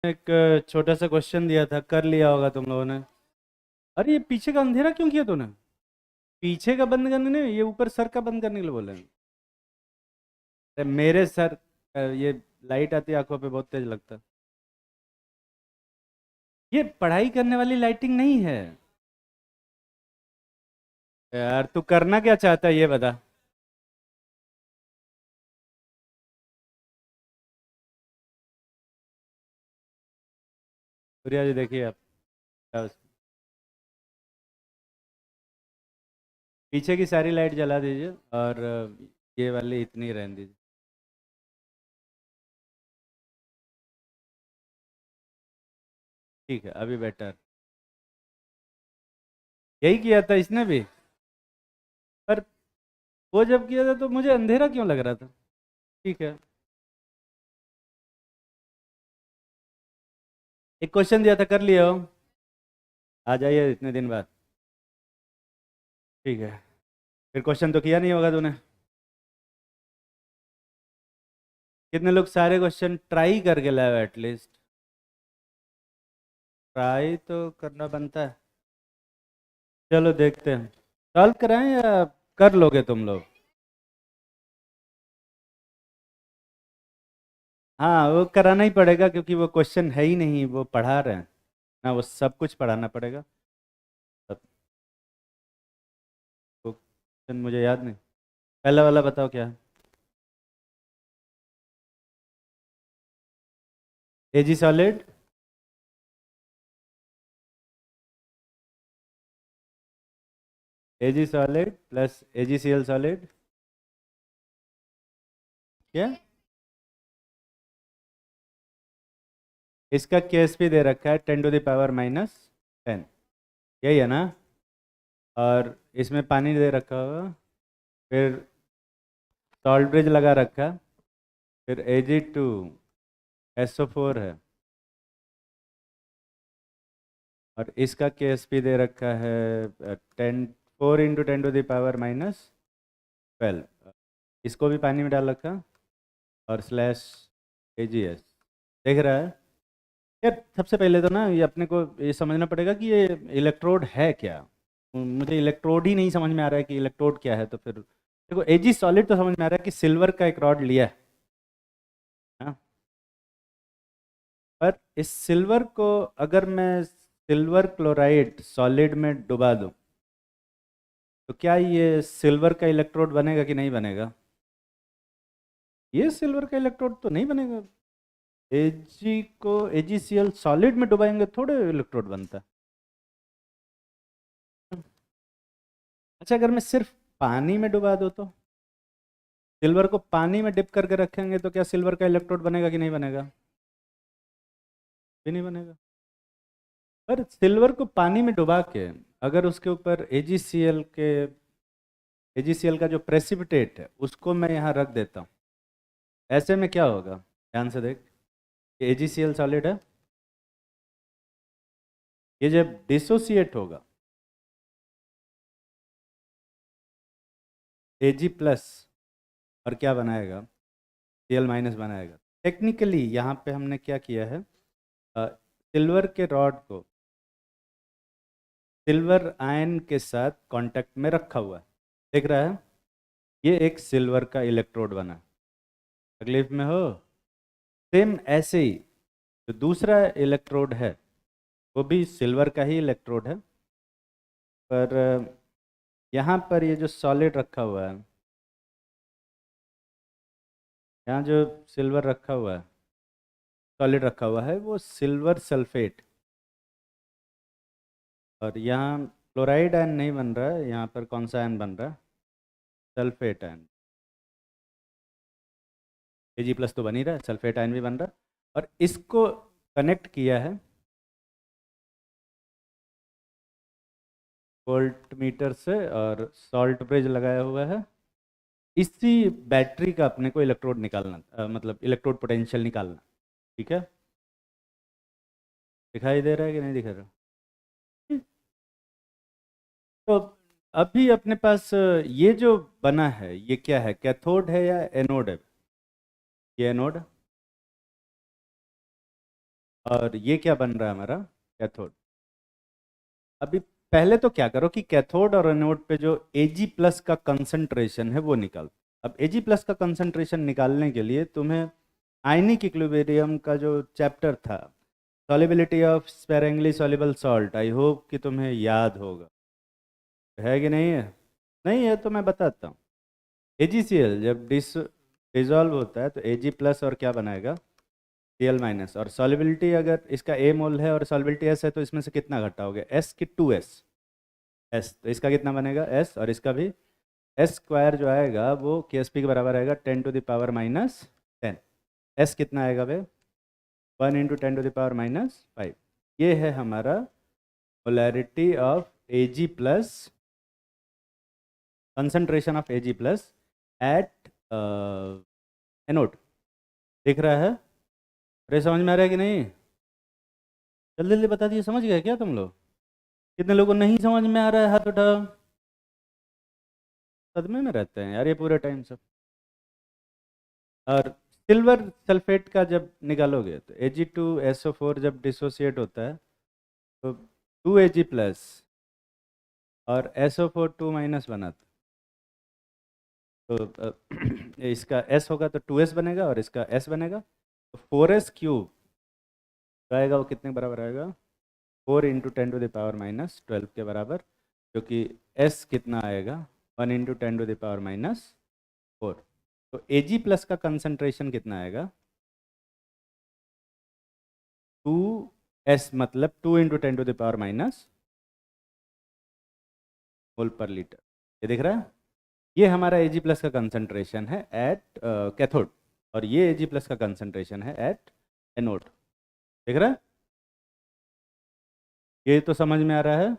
एक छोटा सा क्वेश्चन दिया था, कर लिया होगा तुम लोगों ने। अरे ये पीछे का अंधेरा क्यों किया तूने? पीछे का बंद करने नहीं, ये ऊपर सर का बंद करने के लिए बोले हैं। अरे मेरे सर, ये लाइट आती है आंखों पे, बहुत तेज लगता है। ये पढ़ाई करने वाली लाइटिंग नहीं है। यार तू करना क्या चाहता है ये बता। सूर्या जी देखिए आप, क्या पीछे की सारी लाइट जला दीजिए और ये वाली इतनी रहने दीजिए। ठीक है, अभी बेटर। यही किया था इसने भी। पर वो जब किया था तो मुझे अंधेरा क्यों लग रहा था? ठीक है। एक क्वेश्चन दिया था, कर लिया हो? आ जाइए इतने दिन बाद। ठीक है। फिर क्वेश्चन तो किया नहीं होगा तूने। कितने लोग सारे क्वेश्चन ट्राई करके लाए हो एटलीस्ट? ट्राई तो करना बनता है। चलो देखते हैं, सॉल्व कराएं या कर लोगे तुम लोग? हाँ वो कराना ही पड़ेगा क्योंकि वो क्वेश्चन है ही नहीं, वो पढ़ा रहे हैं ना, वो सब कुछ पढ़ाना पड़ेगा। सब क्वेश्चन मुझे याद नहीं। पहला वाला बताओ क्या है? एजी सॉलिड। एजी सॉलिड प्लस एजी सी एल सॉलिड। क्या? इसका केएसपी दे रखा है 10⁻⁻10। यही है ना? और इसमें पानी दे रखा होगा। फिर सॉल्ट ब्रिज लगा रखा। फिर Ag2SO4 है। और इसका केएसपी दे रखा है 4×10⁻⁻12। इसको भी पानी में डाल रखा। और स्लैश AgS। देख रहा है? यार सबसे पहले तो ना ये अपने को ये समझना पड़ेगा कि ये इलेक्ट्रोड है क्या। मुझे इलेक्ट्रोड ही नहीं समझ में आ रहा है कि इलेक्ट्रोड क्या है, तो फिर देखो एजी सॉलिड तो समझ में आ रहा है कि सिल्वर का एक रॉड लिया है ना? पर इस सिल्वर को अगर मैं सिल्वर क्लोराइड सॉलिड में डुबा दूं तो क्या ये सिल्वर का इलेक्ट्रोड बनेगा कि नहीं बनेगा? ये सिल्वर का इलेक्ट्रोड तो नहीं बनेगा। एजी को AgCl सॉलिड में डुबाएंगे थोड़े इलेक्ट्रोड बनता है। अच्छा अगर मैं सिर्फ पानी में डुबा दूं तो सिल्वर को पानी में डिप करके रखेंगे तो क्या सिल्वर का इलेक्ट्रोड बनेगा कि नहीं बनेगा? भी नहीं बनेगा। पर सिल्वर को पानी में डुबा के अगर उसके ऊपर AgCl का जो प्रेसिपिटेट है उसको मैं यहाँ रख देता हूँ, ऐसे में क्या होगा? ध्यान से देख। ये AgCl सॉलिड है, ये जब डिसोसिएट होगा Ag+ और क्या बनाएगा? Cl- बनाएगा। टेक्निकली यहाँ पे हमने क्या किया है, सिल्वर के रॉड को सिल्वर आयन के साथ कांटेक्ट में रखा हुआ है। देख रहा है? ये एक सिल्वर का इलेक्ट्रोड बना है। तकलीफ में हो? सेम ऐसे ही जो दूसरा इलेक्ट्रोड है वो भी सिल्वर का ही इलेक्ट्रोड है। पर यहाँ पर ये जो सॉलिड रखा हुआ है, यहाँ जो सिल्वर रखा हुआ है, सॉलिड रखा हुआ है, वो सिल्वर सल्फेट। और यहाँ क्लोराइड आयन नहीं बन रहा है, यहाँ पर कौन सा आयन बन रहा है? Sulphate ion. Ag+ तो बन ही रहा है, सल्फेट आयन भी बन रहा है। और इसको कनेक्ट किया है वोल्ट मीटर से, और सॉल्ट ब्रिज लगाया हुआ है। इसी बैटरी का अपने को इलेक्ट्रोड निकालना, मतलब इलेक्ट्रोड पोटेंशियल निकालना। ठीक है? दिखाई दे रहा है कि नहीं दिखा रहा? तो अभी अपने पास ये जो बना है ये क्या है, कैथोड है या एनोड है? ये एनोड। और ये क्या बन रहा है हमारा कैथोड। अभी पहले तो क्या करो कि कैथोड और एनोड पे जो Ag प्लस का कंसंट्रेशन है वो निकाल। अब Ag प्लस का कंसंट्रेशन निकालने के लिए तुम्हें आयनिक इक्विलिब्रियम का जो चैप्टर था, solubility of sparingly soluble salt, I hope कि तुम्हें याद होगा। है कि नहीं है? नहीं है तो मैं बताता हूँ। AgCl जब डिसॉल्व होता है तो Ag प्लस और क्या बनाएगा, Cl माइनस। और सॉल्युबिलिटी अगर इसका A मोल है और सॉल्युबिलिटी S है तो इसमें से कितना घटाओगे, S की 2S। S तो इसका कितना बनेगा S, और इसका भी S स्क्वायर जो आएगा वो KSP के बराबर आएगा 10⁻⁻10। S कितना आएगा भाई, 1 × 10⁻⁻5। ये है हमारा polarity of Ag plus, concentration of Ag plus at anode. दिख रहा है? अरे समझ में आ रहा है कि नहीं? जल्दी जल्दी बता दिए, समझ गए क्या तुम लोग? कितने लोगों को नहीं समझ में आ रहा है, हाथ उठाओ। सदमे में रहते हैं यार ये पूरे टाइम सब। और सिल्वर सल्फेट का जब निकालोगे तो Ag2SO4 जब डिसोसिएट होता है तो 2Ag प्लस और SO4 2 माइनस बनाता है। तो इसका S होगा तो 2S बनेगा और इसका S बनेगा तो 4S³ जो आएगा वो कितने के बराबर आएगा, 4 × 10⁻⁻12 के बराबर, जो कि S कितना आएगा 1 × 10⁻⁻4। तो Ag प्लस का कंसंट्रेशन कितना आएगा 2S, मतलब 2 × 10⁻⁻, मोल पर लीटर। ये दिख रहा है? ये हमारा Ag प्लस का कंसंट्रेशन है एट कैथोड, और ये Ag प्लस का कंसंट्रेशन है एट एनोड। दिख रहा है? ये तो समझ में आ रहा है?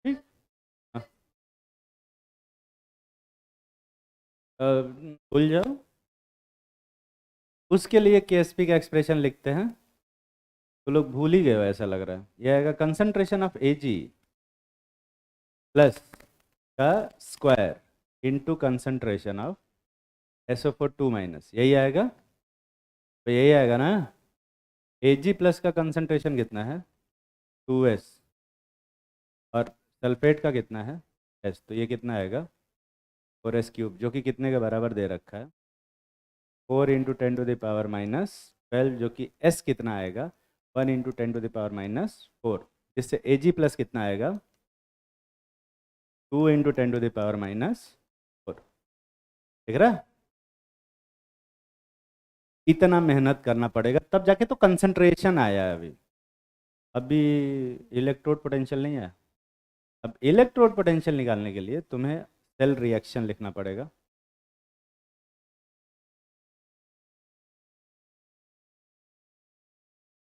ठीक। हाँ, भूल जाओ, उसके लिए KSP का एक्सप्रेशन लिखते हैं। तो लोग भूल ही गए हो ऐसा लग रहा है। ये आएगा कंसंट्रेशन ऑफ Ag प्लस का square into concentration of SO4 2 minus, यही आएगा। तो यही आएगा ना। Ag प्लस का कंसंट्रेशन कितना है 2S, और सल्फेट का कितना है S, तो ये कितना आएगा 4S³, जो कि कितने के बराबर दे रखा है 4 × 10⁻⁻12, जो कि S कितना आएगा 1 × 10⁻⁻4, जिससे Ag प्लस कितना आएगा 2 × 10⁻⁻4। देख रहा है? इतना मेहनत करना पड़ेगा तब जाके तो कंसंट्रेशन आया है। अभी अभी इलेक्ट्रोड पोटेंशियल नहीं आया। अब इलेक्ट्रोड पोटेंशियल निकालने के लिए तुम्हें सेल रिएक्शन लिखना पड़ेगा।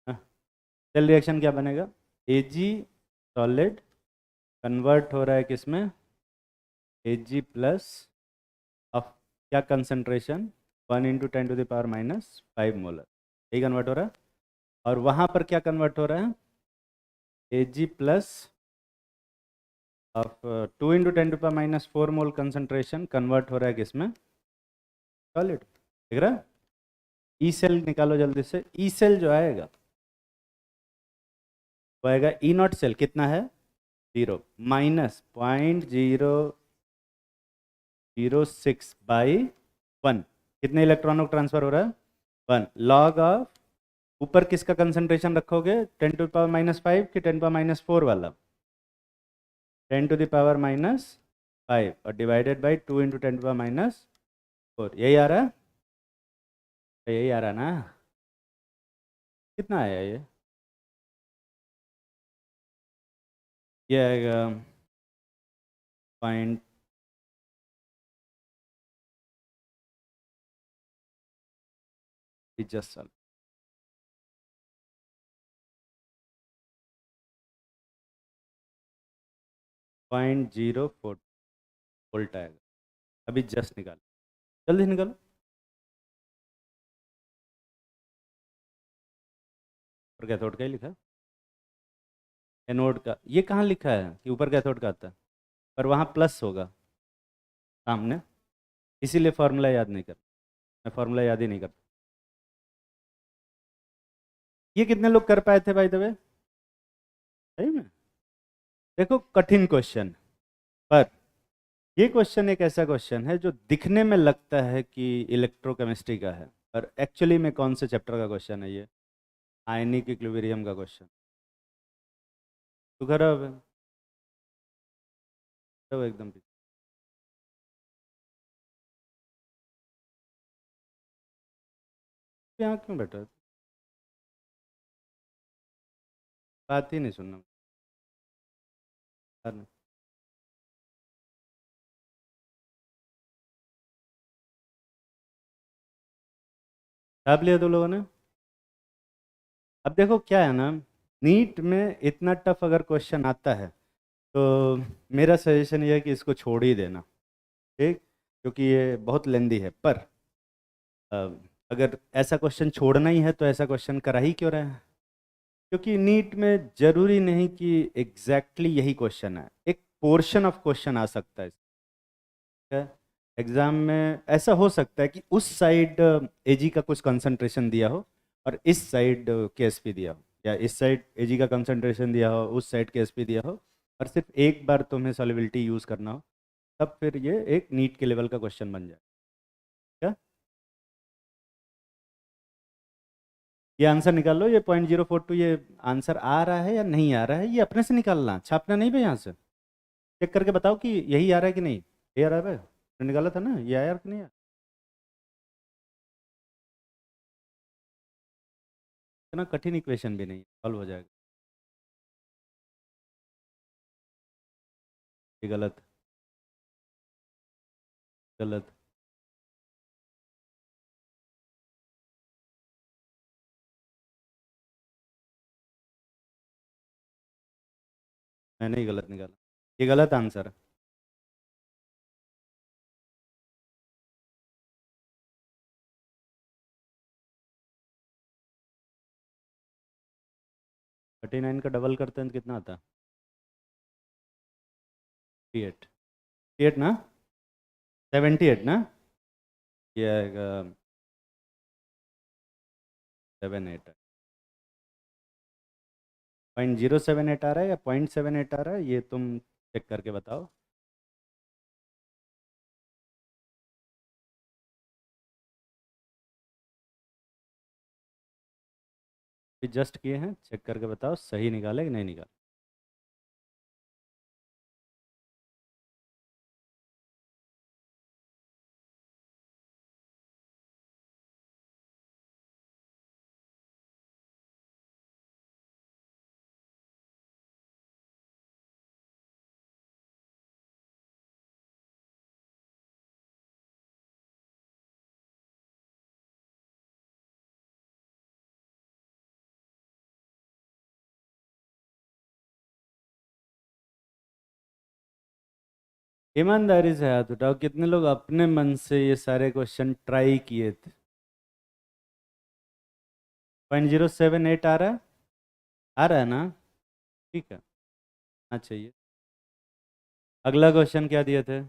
सेल रिएक्शन क्या बनेगा, Ag सॉलिड कन्वर्ट हो रहा है किसमें, Ag प्लस ऑफ क्या कंसंट्रेशन 1 × 10⁻⁻5 मोलर, यही कन्वर्ट हो रहा है। और वहाँ पर क्या कन्वर्ट हो रहा है, Ag plus of 2 × 10⁻⁻4 mole concentration convert हो रहा है किसमें, सॉलिड। ठीक रहा? ई सेल निकालो जल्दी से। ई सेल जो आएगा वो आएगा E0 सेल, कितना है 0 माइनस 0.006/1। कितने इलेक्ट्रॉनों को ट्रांसफर हो रहा है 1 लॉग ऑफ, ऊपर किसका कंसंट्रेशन रखोगे 10⁻⁻5 कि 10⁻⁻4 वाला, 10⁻⁻5 और डिवाइडेड बाई 2 × 10⁻⁻4। यही आ रहा है? यही आ रहा है ना? कितना आया ये आएगा पॉइंट, जस्ट 0.04 वोल्ट आएगा। अभी जस्ट निकालो, जल्दी निकालो। और कैथोड का ही लिखा है, एनोड का ये कहाँ लिखा है कि ऊपर कैथोड का आता है, पर वहाँ प्लस होगा सामने, इसीलिए फार्मूला याद नहीं कर, मैं फार्मूला याद ही नहीं करता। ये कितने लोग कर पाए थे बाय द वे? सही में? देखो कठिन क्वेश्चन, पर ये क्वेश्चन एक ऐसा क्वेश्चन है जो दिखने में लगता है कि इलेक्ट्रोकेमिस्ट्री का है, पर एक्चुअली में कौन से चैप्टर का क्वेश्चन है ये? आयनिक इक्विलिब्रियम का क्वेश्चन। तो खराब है तो एकदम पीछे। यहाँ क्यों बैठा है? बात ही नहीं सुनना। अरे, छाप लिया तो लोगों ने। अब देखो क्या है ना, नीट में इतना टफ अगर क्वेश्चन आता है तो मेरा सजेशन ये है कि इसको छोड़ ही देना, ठीक, क्योंकि ये बहुत लेंदी है। पर अ, अगर ऐसा क्वेश्चन छोड़ना ही है तो ऐसा क्वेश्चन करा ही क्यों रहे हैं? क्योंकि नीट में जरूरी नहीं कि एग्जैक्टली यही क्वेश्चन है, एक पोर्शन ऑफ क्वेश्चन आ सकता है इसका। एग्जाम में ऐसा हो सकता है कि उस साइड एजी का कुछ कंसंट्रेशन दिया हो और इस साइड केएसपी दिया हो, या इस साइड एजी का कंसंट्रेशन दिया हो उस साइड केएसपी दिया हो, और सिर्फ एक बार तुम्हें सॉलिबिलिटी यूज़ करना हो, तब फिर ये एक नीट के लेवल का क्वेश्चन बन जाए। क्या ये आंसर निकाल लो, ये 0.042, ये आंसर आ रहा है या नहीं आ रहा है, ये अपने से निकालना, छापना नहीं भाई। यहाँ से चेक करके बताओ कि यही आ रहा है कि नहीं। ये आ रहा है, तो निकाला था ना, ये आया कि नहीं आया? इतना कठिन इक्वेशन भी नहीं, सॉल्व हो जाएगा। ये गलत, गलत। मैंने ही गलत निकाला, ये गलत आंसर है। 39 का डबल करते हैं तो कितना आता है? 58, 58 ना, 78 ना, ये आएगा 78। 0.078 आ रहा है या 0.78 आ रहा है, ये तुम चेक करके बताओ। जस्ट किए हैं, चेक करके बताओ सही निकाले कि नहीं निकाले। ईमानदारी से हाथ उठाओ, कितने लोग अपने मन से ये सारे क्वेश्चन ट्राई किए थे? 0.078 आ रहा है, आ रहा है ना? ठीक है, आना चाहिए। अगला क्वेश्चन क्या दिए थे?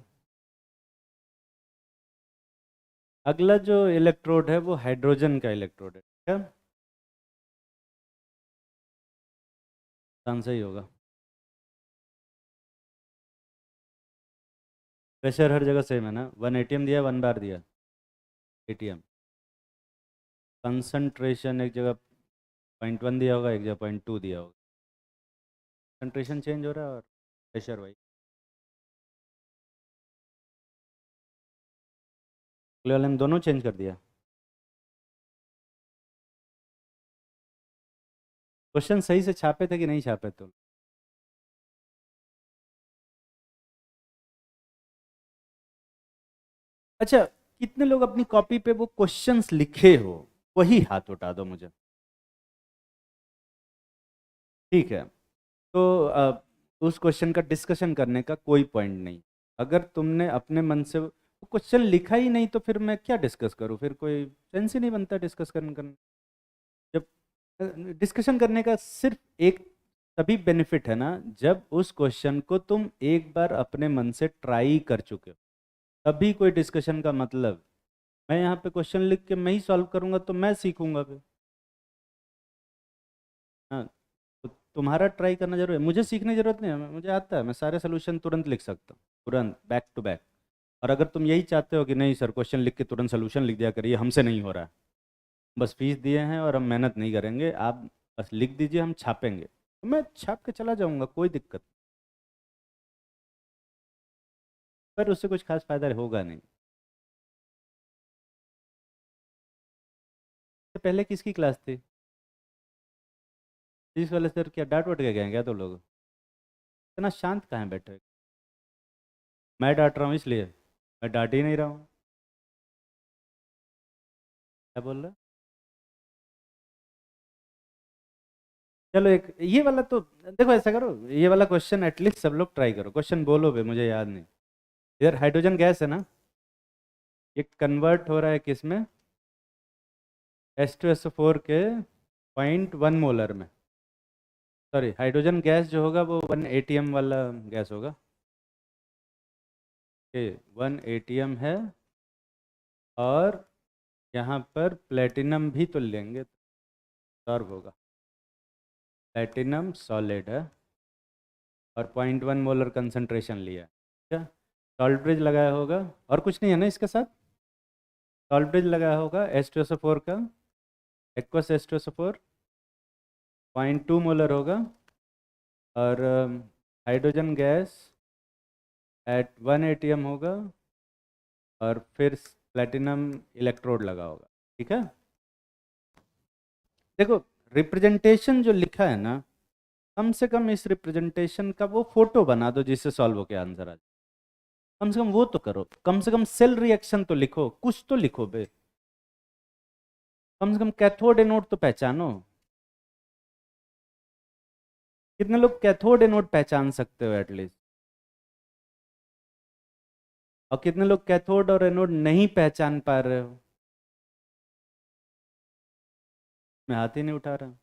अगला जो इलेक्ट्रोड है वो हाइड्रोजन का इलेक्ट्रोड है, क्या? आंसर ही होगा। प्रेशर हर जगह सेम है ना, 1 एटीएम दिया 1 बार दिया एटीएम। कंसंट्रेशन एक जगह 0.1 दिया होगा, एक जगह 0.2 दिया होगा। कंसंट्रेशन चेंज हो रहा है और प्रेशर वही। अगले वाले में दोनों चेंज कर दिया। क्वेश्चन सही से छापे थे कि नहीं छापे तो? अच्छा, कितने लोग अपनी कॉपी पे वो क्वेश्चंस लिखे हो, वही हाथ उठा दो मुझे। ठीक है, तो उस क्वेश्चन का डिस्कशन करने का कोई पॉइंट नहीं। अगर तुमने अपने मन से वो क्वेश्चन लिखा ही नहीं तो फिर मैं क्या डिस्कस करूँ, फिर कोई सेंस ही नहीं बनता डिस्कस करने। जब डिस्कशन करने का सिर्फ एक तभी बेनिफिट है ना, जब उस क्वेश्चन को तुम एक बार अपने मन से ट्राई कर चुके हो, तभी कोई डिस्कशन का मतलब। मैं यहाँ पे क्वेश्चन लिख के मैं ही सॉल्व करूंगा तो मैं सीखूंगा फिर। हाँ, तो तुम्हारा ट्राई करना जरूर है, मुझे सीखने की जरूरत नहीं है, मुझे आता है, मैं सारे सोल्यूशन तुरंत लिख सकता हूँ, तुरंत बैक टू बैक। और अगर तुम यही चाहते हो कि नहीं सर क्वेश्चन लिख के तुरंत सोल्यूशन लिख दिया करिए, हमसे नहीं हो रहा है, बस फीस दिए हैं और हम मेहनत नहीं करेंगे, आप बस लिख दीजिए हम छापेंगे, तो मैं छाप के चला जाऊंगा, कोई दिक्कत नहीं। पर उससे कुछ खास फायदा होगा नहीं। तो पहले किसकी क्लास थी? फिजिक्स वाले सर क्या डांट वाट के गए हैं क्या तो लोग? इतना शांत कहाँ बैठे हो? मैं डांट रहा हूँ इसलिए? मैं डांट ही नहीं रहा हूँ। क्या बोल रहे हो? चलो एक ये वाला तो देखो, ऐसा करो, ये वाला क्वेश्चन एटलीस्ट सब लोग ट्राई करो, क्वेश्चन बोलो बे, मुझे याद नहीं। इधर हाइड्रोजन गैस है ना, ये कन्वर्ट हो रहा है किस में? H2SO4 के 0.1 मोलर में। सॉरी, हाइड्रोजन गैस जो होगा वो 1 ATM वाला गैस होगा। ये 1 ATM है, और यहाँ पर प्लेटिनम भी तो लेंगे, सॉर्ब होगा। प्लेटिनम सॉलिड है और 0.1 मोलर कंसंट्रेशन लिया है। क्या सॉल्ट ब्रिज लगाया होगा? और कुछ नहीं है ना इसके साथ? सॉल्ट ब्रिज लगाया होगा H2SO4 का, एक्वस H2SO4 0.2 मोलर होगा, और हाइड्रोजन गैस एट 1 ATM होगा, और फिर प्लेटिनम इलेक्ट्रोड लगा होगा। ठीक है, देखो रिप्रेजेंटेशन जो लिखा है ना, कम से कम इस रिप्रेजेंटेशन का वो फोटो बना दो जिससे सॉल्व होके आंसर आ जाए। कम से कम वो तो करो, कम से कम सेल रिएक्शन तो लिखो, कुछ तो लिखो बे। कम से कम कैथोड एनोड तो पहचानो। कितने लोग कैथोड एनोड पहचान सकते हो एटलीस्ट? और कितने लोग कैथोड और एनोड नहीं पहचान पा रहे हो? मैं हाथ ही नहीं उठा रहा।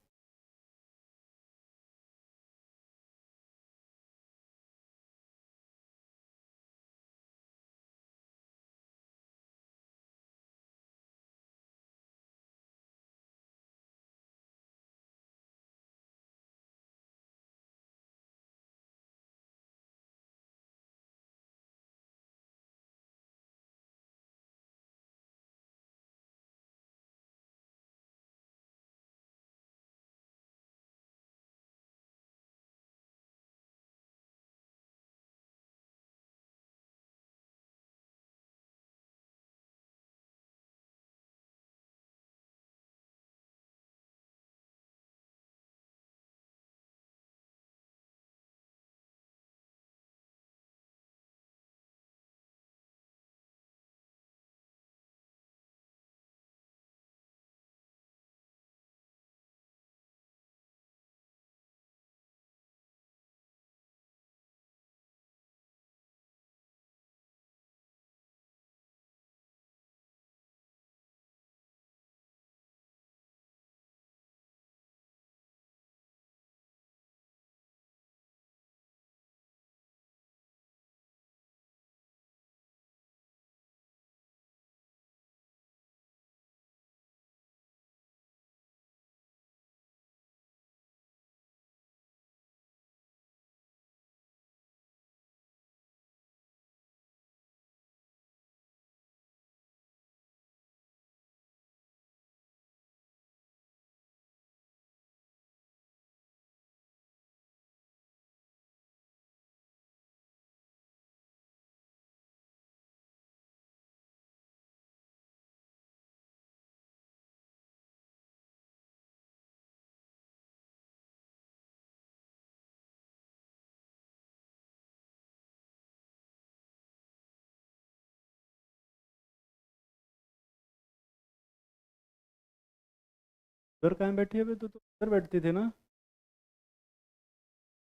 उधर कहाँ बैठी है बे? तू तो उधर बैठती थी ना।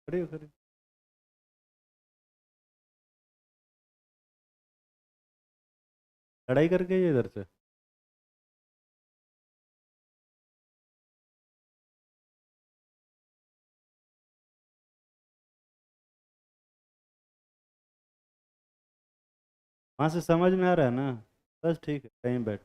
खड़ी हो, खड़ी। लड़ाई करके ये इधर से। वहां से समझ में आ रहा है ना? बस ठीक है, कहीं बैठ।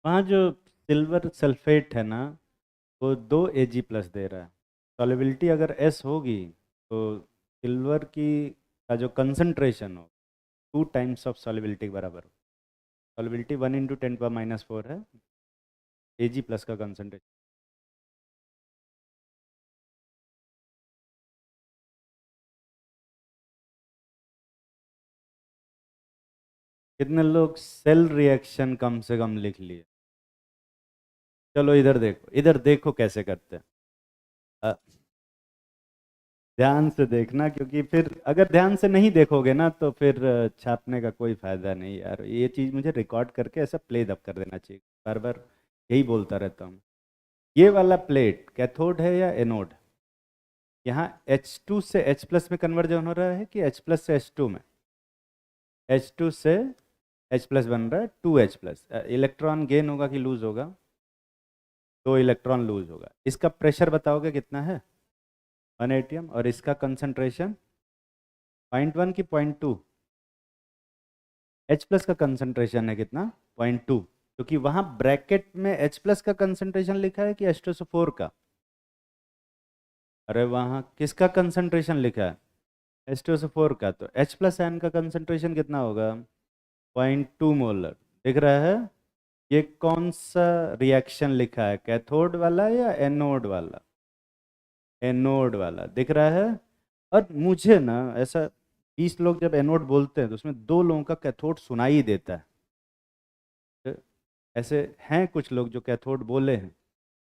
वहाँ जो सिल्वर सल्फेट है ना, वो 2 Ag+ दे रहा है। सॉलिबिलिटी अगर S होगी तो सिल्वर की का जो कंसंट्रेशन हो 2 टाइम्स ऑफ सॉलिबिलिटी के बराबर हो। सॉलिबिलिटी 1 × 10⁻⁴ है, Ag+ का कंसंट्रेशन। कितने लोग सेल रिएक्शन कम से कम लिख लिए? चलो इधर देखो, इधर देखो कैसे करते हैं। अ, ध्यान से देखना, क्योंकि फिर अगर ध्यान से नहीं देखोगे ना तो फिर छापने का कोई फायदा नहीं यार। ये चीज़ मुझे रिकॉर्ड करके ऐसा प्ले दब कर देना चाहिए, बार बार यही बोलता रहता हूँ। ये वाला प्लेट कैथोड है या एनोड? यहाँ H2 से H+ में कन्वर्जन हो रहा है कि H+ से H2 में? H2 से H+ बन रहा है, 2H+। इलेक्ट्रॉन गेन होगा कि लूज होगा? 2 इलेक्ट्रॉन लूज होगा। इसका प्रेशर बताओगे कितना है? 1 atm। और इसका कंसंट्रेशन 0.1 की 0.2? H+ का कंसंट्रेशन है कितना? 0.2। क्योंकि वहां ब्रैकेट में H+ का कंसंट्रेशन लिखा है कि H2SO4 का? अरे वहां किसका कंसंट्रेशन लिखा है? H2SO4 का। तो H+N का कंसंट्रेशन कितना होगा? 0.2 मोलर। दिख रहा है? ये कौन सा रिएक्शन लिखा है, कैथोड वाला या एनोड वाला? एनोड वाला दिख रहा है। और मुझे ना ऐसा 20 लोग जब एनोड बोलते हैं तो उसमें 2 लोगों का कैथोड सुनाई देता है। तो ऐसे हैं कुछ लोग जो कैथोड बोले हैं,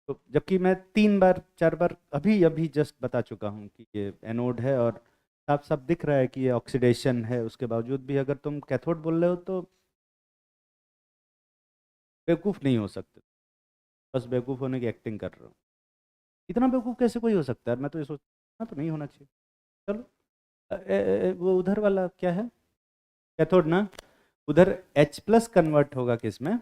तो जबकि मैं 3 बार 4 बार अभी अभी जस्ट बता चुका हूँ कि ये एनोड है, और साफ साफ दिख रहा है कि ये ऑक्सीडेशन है। उसके बावजूद भी अगर तुम कैथोड बोल रहे हो तो बेवकूफ़ नहीं हो सकते। बस बेवकूफ़ होने की एक्टिंग कर रहा हूँ। इतना बेवकूफ़ कैसे कोई हो सकता है? मैं तो ये सोचना तो नहीं होना चाहिए। चलो वो उधर वाला क्या है? कैथोड ना? उधर H+ कन्वर्ट होगा किस में?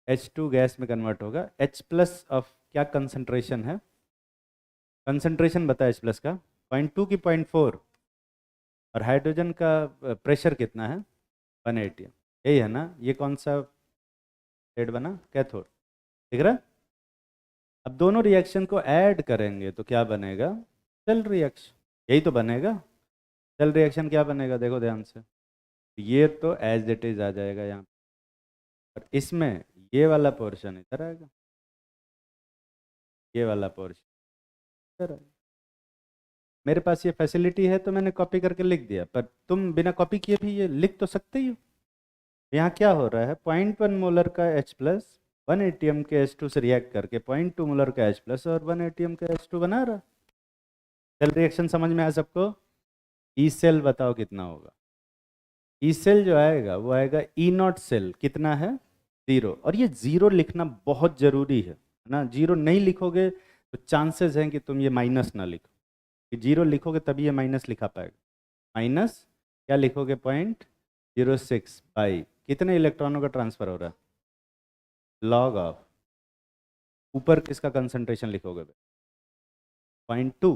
H2 गैस में कन्वर्ट होगा। H+ ऑफ क्या कंसंट्रेशन है? कंसंट्रेशन बता H+ का, 0.2 की 0.4? और हाइड्रोजन का प्रेशर कितना है? 1 atm। यही है ना? ये कौन सा हेड बना? कैथोड। ठीक है? अब दोनों रिएक्शन को ऐड करेंगे तो क्या बनेगा? Cell reaction. यही तो बनेगा। सेल रिएक्शन क्या बनेगा देखो ध्यान से। ये तो एज इट इज आ जाएगा यहाँ, और इसमें ये वाला पोर्शन इधर आएगा, ये वाला पोर्शन इधर आएगा। मेरे पास ये फैसिलिटी है तो मैंने कॉपी करके लिख दिया, पर तुम बिना कॉपी किए भी ये लिख तो सकते ही हो। यहाँ क्या हो रहा है? 0.1 मोलर का H+ 1 atm के H2 से रिएक्ट करके 0.2 मोलर का H+ और 1 atm का H2 बना रहा। सेल रिएक्शन समझ में आया सबको? ई सेल बताओ कितना होगा? ई सेल जो आएगा वो आएगा E0 सेल। कितना है? 0। और ये 0 लिखना बहुत जरूरी है ना। 0 नहीं लिखोगे तो चांसेस हैं कि तुम ये माइनस ना लिखो, कि 0 लिखोगे तभी ये माइनस लिखा पाएगा। माइनस क्या लिखोगे? 0.06 बाई कितने इलेक्ट्रॉनों का ट्रांसफर हो रहा है? लॉग ऑफ ऊपर किसका कंसंट्रेशन लिखोगे? 0.2,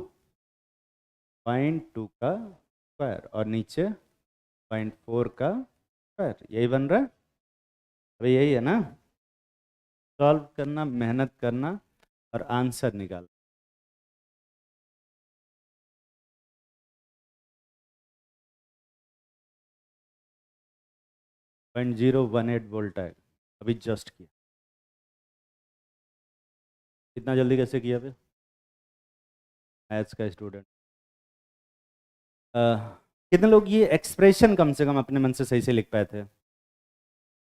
0.2 का स्क्वायर, और नीचे 0.4 का स्क्वायर। यही बन रहा है। अभी यही है ना? सॉल्व करना, मेहनत करना और आंसर निकाल। 0.018 वोल्ट आएगा। अभी जस्ट किया। इतना जल्दी कैसे किया फिर? मैथ्स का स्टूडेंट। कितने लोग ये एक्सप्रेशन कम से कम अपने मन से सही से लिख पाए थे?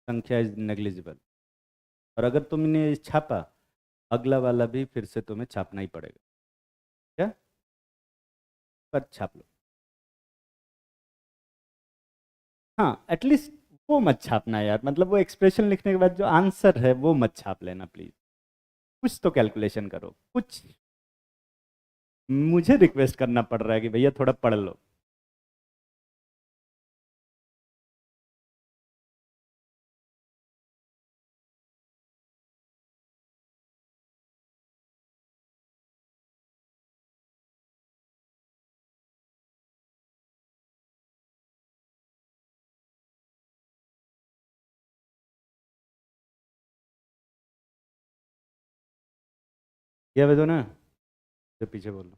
संख्या इज नेग्लिजिबल। और अगर तुमने ये छापा, अगला वाला भी फिर से तुम्हें छापना ही पड़ेगा। क्या? पर छाप लो। हाँ, एटलीस्ट वो मत छापना यार। मतलब वो एक्सप्रेशन लिखने के बाद जो आंसर है वो मत छाप लेना प्लीज। कुछ तो कैलकुलेशन करो कुछ। मुझे रिक्वेस्ट करना पड़ रहा है कि भैया थोड़ा पढ़ लो। क्या बता ना, जो पीछे बोलो।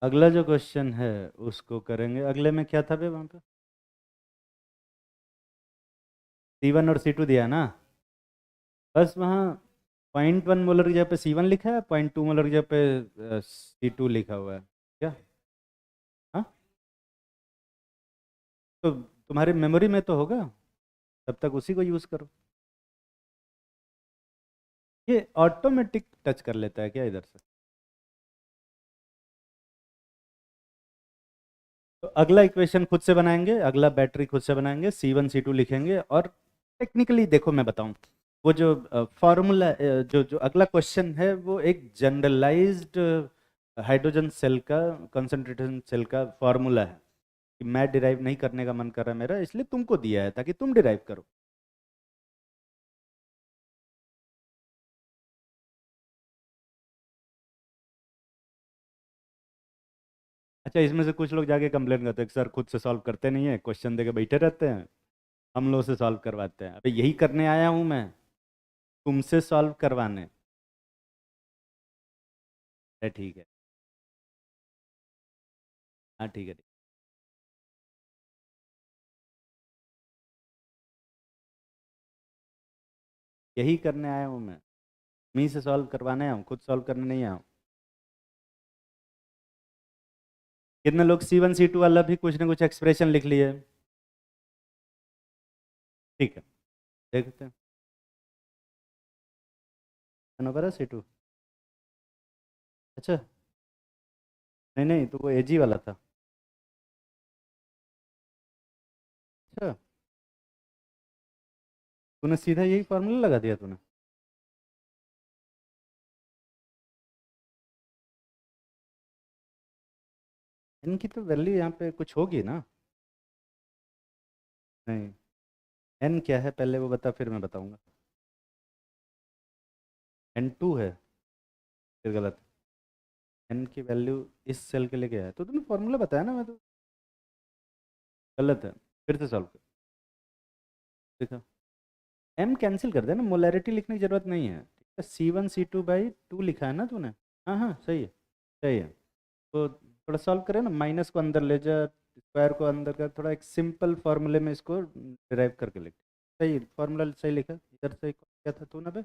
अगला जो क्वेश्चन है उसको करेंगे। अगले में क्या था बे वहाँ पे? C1 और C2 दिया है ना। बस वहाँ 0.1 मोलर की जगह पे C1 लिखा है, 0.2 मोलर की जगह पे C2 लिखा हुआ है क्या? हाँ, तो तुम्हारी मेमोरी में तो होगा, तब तक उसी को यूज़ करो। ये ऑटोमेटिक टच कर लेता है क्या इधर से? तो अगला इक्वेशन खुद से बनाएंगे, अगला बैटरी खुद से बनाएंगे, C1 C2 लिखेंगे। और टेक्निकली देखो मैं बताऊं, वो जो फॉर्मूला, जो जो अगला क्वेश्चन है वो एक जनरलाइज्ड हाइड्रोजन सेल का, कंसंट्रेशन सेल का फॉर्मूला है। कि मैं डिराइव नहीं करने का मन कर रहा मेरा, इसलिए तुमको दिया है ताकि तुम डिराइव करो। अच्छा, इसमें से कुछ लोग जाके कंप्लेन करते हैं कि सर खुद से सॉल्व करते नहीं है, क्वेश्चन देके बैठे रहते हैं, हम लोग से सॉल्व करवाते हैं। अबे यही करने आया हूं मैं, तुमसे सॉल्व करवाने। अरे ठीक है। हाँ ठीक है। यही करने आया हूँ मैं, मी से सॉल्व करवाने आया हूँ, खुद सॉल्व करने नहीं आया हूँ। कितने लोग C1 C2 वाला भी कुछ ना कुछ एक्सप्रेशन लिख लिए? ठीक है, देखते हैं। बराबर है C2? अच्छा, नहीं नहीं, तो वो AG वाला था। अच्छा, तूने सीधा यही फॉर्मूला लगा दिया तूने? इनकी तो वैल्यू यहाँ पे कुछ होगी ना? नहीं, N क्या है पहले वो बता, फिर मैं बताऊंगा। N2 है? फिर गलत। N की वैल्यू इस सेल के लिए क्या है? तो तुमने फॉर्मूला बताया ना, मैं तो। गलत है, फिर से सॉल्व कर। देखो, M कैंसिल कर देना, मोलैरिटी लिखने की जरूरत नहीं है। ठीक है, C1 C2/2 लिखा है ना तूने? हाँ हाँ, सही है। सही है। तो थोड़ा सॉल्व करें ना, माइनस को अंदर ले जा, स्क्वायर को अंदर कर, थोड़ा एक सिंपल फॉर्मूले में इसको डिराइव करके लिख। सही फॉर्मूला सही लिखा, इधर से क्या था तूने बे?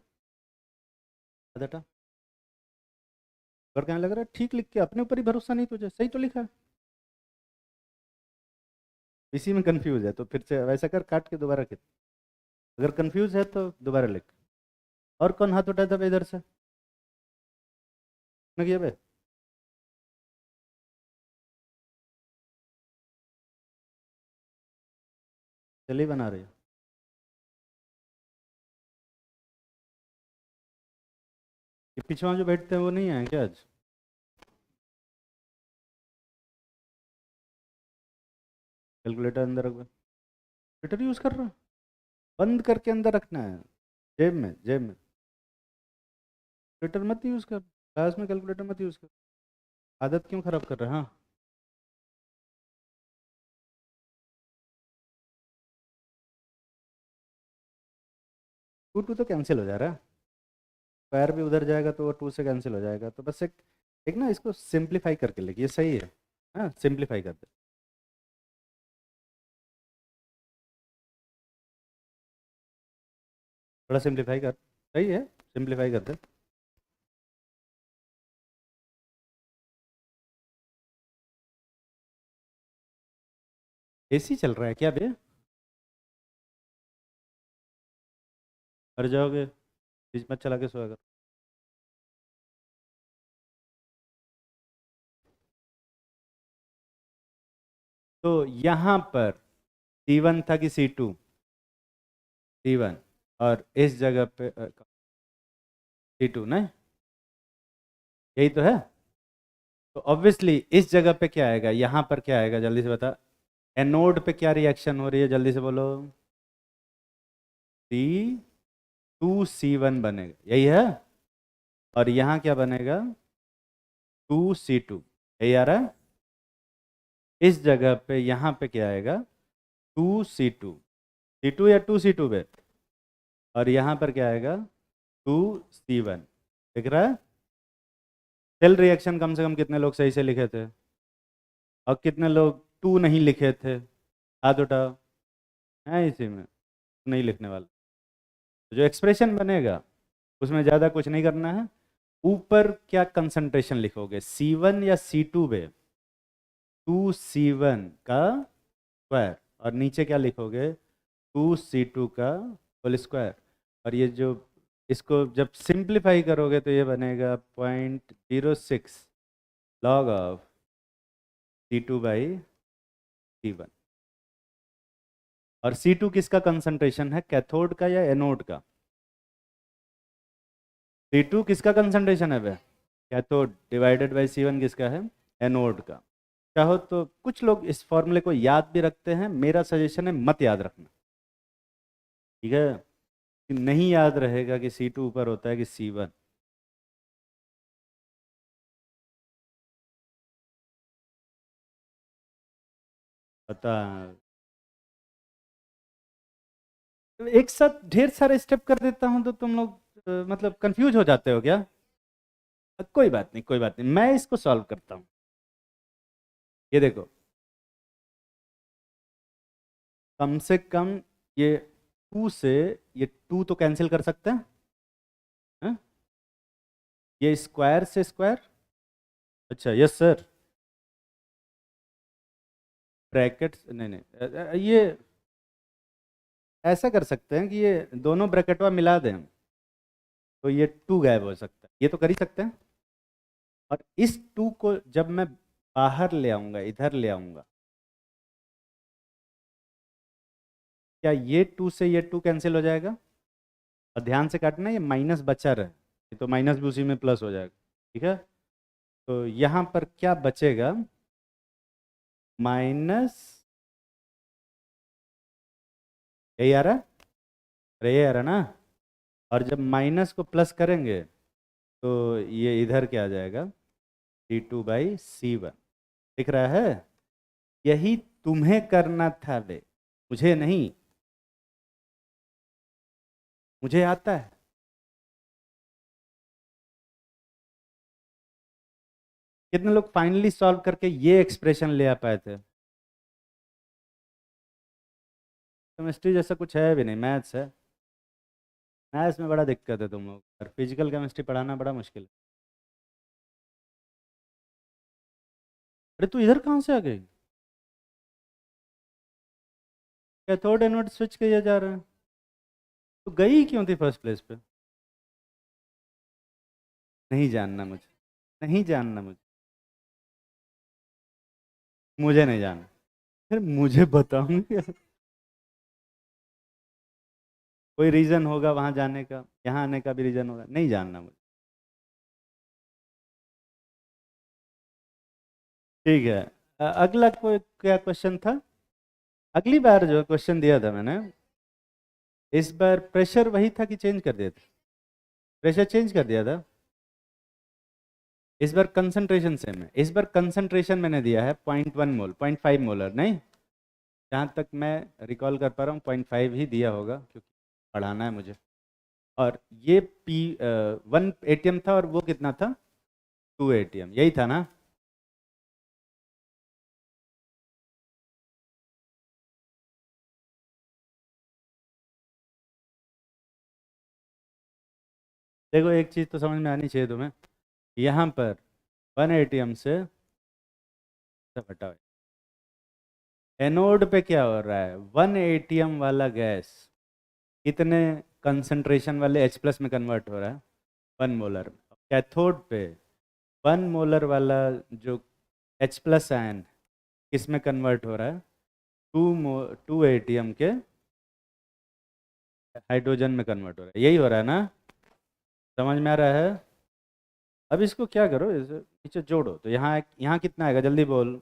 बेटा, और कहने लग रहा है ठीक लिख के, अपने ऊपर ही भरोसा नहीं तुझे, सही तो लिखा है। इसी में कंफ्यूज है तो फिर से वैसा कर, काट के दोबारा लिख। अगर कंफ्यूज है तो दोबारा लिख। और कौन हाथ उठाया था बे इधर से? ना किया बे? चली बना रही है। ये पीछे वहाँ जो बैठते हैं वो नहीं आए क्या आज? कैलकुलेटर अंदर रख। कैलकुलेटर यूज कर रहा है? बंद करके अंदर रखना है, जेब में, जेब में। कैलकुलेटर मत यूज कर, क्लास में कैलकुलेटर मत यूज कर। आदत क्यों खराब कर रहा है? हाँ, टू टू तो कैंसिल हो जा रहा है। पैर भी उधर जाएगा तो वो टू से कैंसिल हो जाएगा, तो बस एक, एक ना इसको सिंप्लीफाई करके लिखिए, ये सही है। हाँ, सिंप्लीफाई कर दे। थोड़ा सिंप्लीफाई कर, सही है, सिंप्लीफाई कर दे। AC चल रहा है क्या बे? मर जाओगे, बीच में चला के सोया कर। तो यहाँ पर C1 था कि C2? C1। और इस जगह पे C2 नहीं? यही तो है। तो ऑब्वियसली इस जगह पे क्या आएगा, यहाँ पर क्या आएगा, जल्दी से बता। एनोड पे क्या रिएक्शन हो रही है, जल्दी से बोलो। C2C1 बनेगा, यही है। और यहाँ क्या बनेगा? 2C2। यही आ रहा है। इस जगह पे यहाँ पे क्या आएगा 2C2, C2 या 2C2 पे, और यहाँ पर क्या आएगा 2C1। दिख रहा है? सेल रिएक्शन कम से कम कितने लोग सही से लिखे थे और कितने लोग 2 नहीं लिखे थे? हाथ उठाओ। है इसी में नहीं लिखने वाला। तो जो एक्सप्रेशन बनेगा उसमें ज़्यादा कुछ नहीं करना है। ऊपर क्या कंसंट्रेशन लिखोगे, C1 या C2 पे 2C1 का स्क्वायर, और नीचे क्या लिखोगे 2C2 का होल स्क्वायर। और ये जो इसको जब सिंप्लीफाई करोगे तो ये बनेगा 0.06 log of C2 by C1। और C2 किसका कंसंट्रेशन है, कैथोड का या एनोड का? C2 किसका कंसंट्रेशन है वे, कैथोड, डिवाइडेड बाई C1 किसका है, एनोड का। चाहो तो कुछ लोग इस फॉर्मूले को याद भी रखते हैं, मेरा सजेशन है मत याद रखना, ठीक है? कि नहीं याद रहेगा कि C2 ऊपर होता है कि C1। पता एक साथ ढेर सारे स्टेप कर देता हूं तो तुम लोग मतलब कंफ्यूज हो जाते हो क्या? कोई बात नहीं, कोई बात नहीं, मैं इसको सॉल्व करता हूं। ये देखो, कम से कम ये 2 से ये 2 तो कैंसिल कर सकते हैं, हैं? ये स्क्वायर से स्क्वायर, अच्छा यस सर, ब्रैकेट नहीं नहीं ये ऐसा कर सकते हैं कि ये दोनों ब्रैकेटवा मिला दें हम, तो ये 2 गायब हो सकता है, ये तो कर ही सकते हैं। और इस 2 को जब मैं बाहर ले आऊंगा, इधर ले आऊंगा, क्या ये 2 से ये 2 कैंसिल हो जाएगा? और ध्यान से काटना, ये माइनस बचा रहे, ये तो माइनस भी उसी में प्लस हो जाएगा, ठीक है? तो यहाँ पर क्या बचेगा, माइनस, यही आ रहा है, अरे ये आ रहा ना। और जब माइनस को प्लस करेंगे तो ये इधर क्या आ जाएगा, C2/C1। दिख रहा है? यही तुम्हें करना था बे, मुझे नहीं, मुझे आता है। कितने लोग फाइनली सॉल्व करके ये एक्सप्रेशन ले आ पाए थे? केमिस्ट्री जैसा कुछ है भी नहीं, मैथ्स है। मैथ्स में बड़ा दिक्कत है तुम लोग, और फिजिकल केमिस्ट्री पढ़ाना बड़ा मुश्किल है। अरे तू इधर कहाँ से आ गई? कैथोड एनोड स्विच किया जा रहा है, तो गई क्यों थी फर्स्ट प्लेस पे? नहीं जानना मुझे, नहीं जानना मुझे, मुझे नहीं जानना। फिर मुझे बताऊंगी कोई रीजन होगा वहां जाने का, यहाँ आने का भी रीजन होगा, नहीं जानना मुझे। ठीक है, अगला कोई क्या क्वेश्चन था? अगली बार जो क्वेश्चन दिया था मैंने, इस बार प्रेशर वही था कि चेंज कर दिया था? प्रेशर चेंज कर दिया था। इस बार कंसंट्रेशन सेम है, इस बार कंसंट्रेशन मैंने दिया है 0.1 मोल, 0.5 मोलर नहीं, जहाँ तक मैं रिकॉल कर पा रहा हूँ 0.5 ही दिया होगा, क्योंकि पढ़ाना है मुझे। और ये P 1 ATM था, और वो कितना था, 2 ATM, यही था ना? देखो एक चीज़ तो समझ में आनी चाहिए तुम्हें, यहाँ पर 1 ATM से सब हटा हुआ है। एनोड पे क्या हो रहा है, 1 ATM वाला गैस कितने कंसंट्रेशन वाले H+ में कन्वर्ट हो रहा है, 1 मोलर। कैथोड पे 1 मोलर वाला जो H+ आयन किस में कन्वर्ट हो रहा है, 2 ATM के हाइड्रोजन में कन्वर्ट हो रहा है, यही हो रहा है ना? समझ में आ रहा है? अब इसको क्या करो, इसे नीचे जोड़ो, तो यहाँ यहाँ कितना आएगा जल्दी बोल,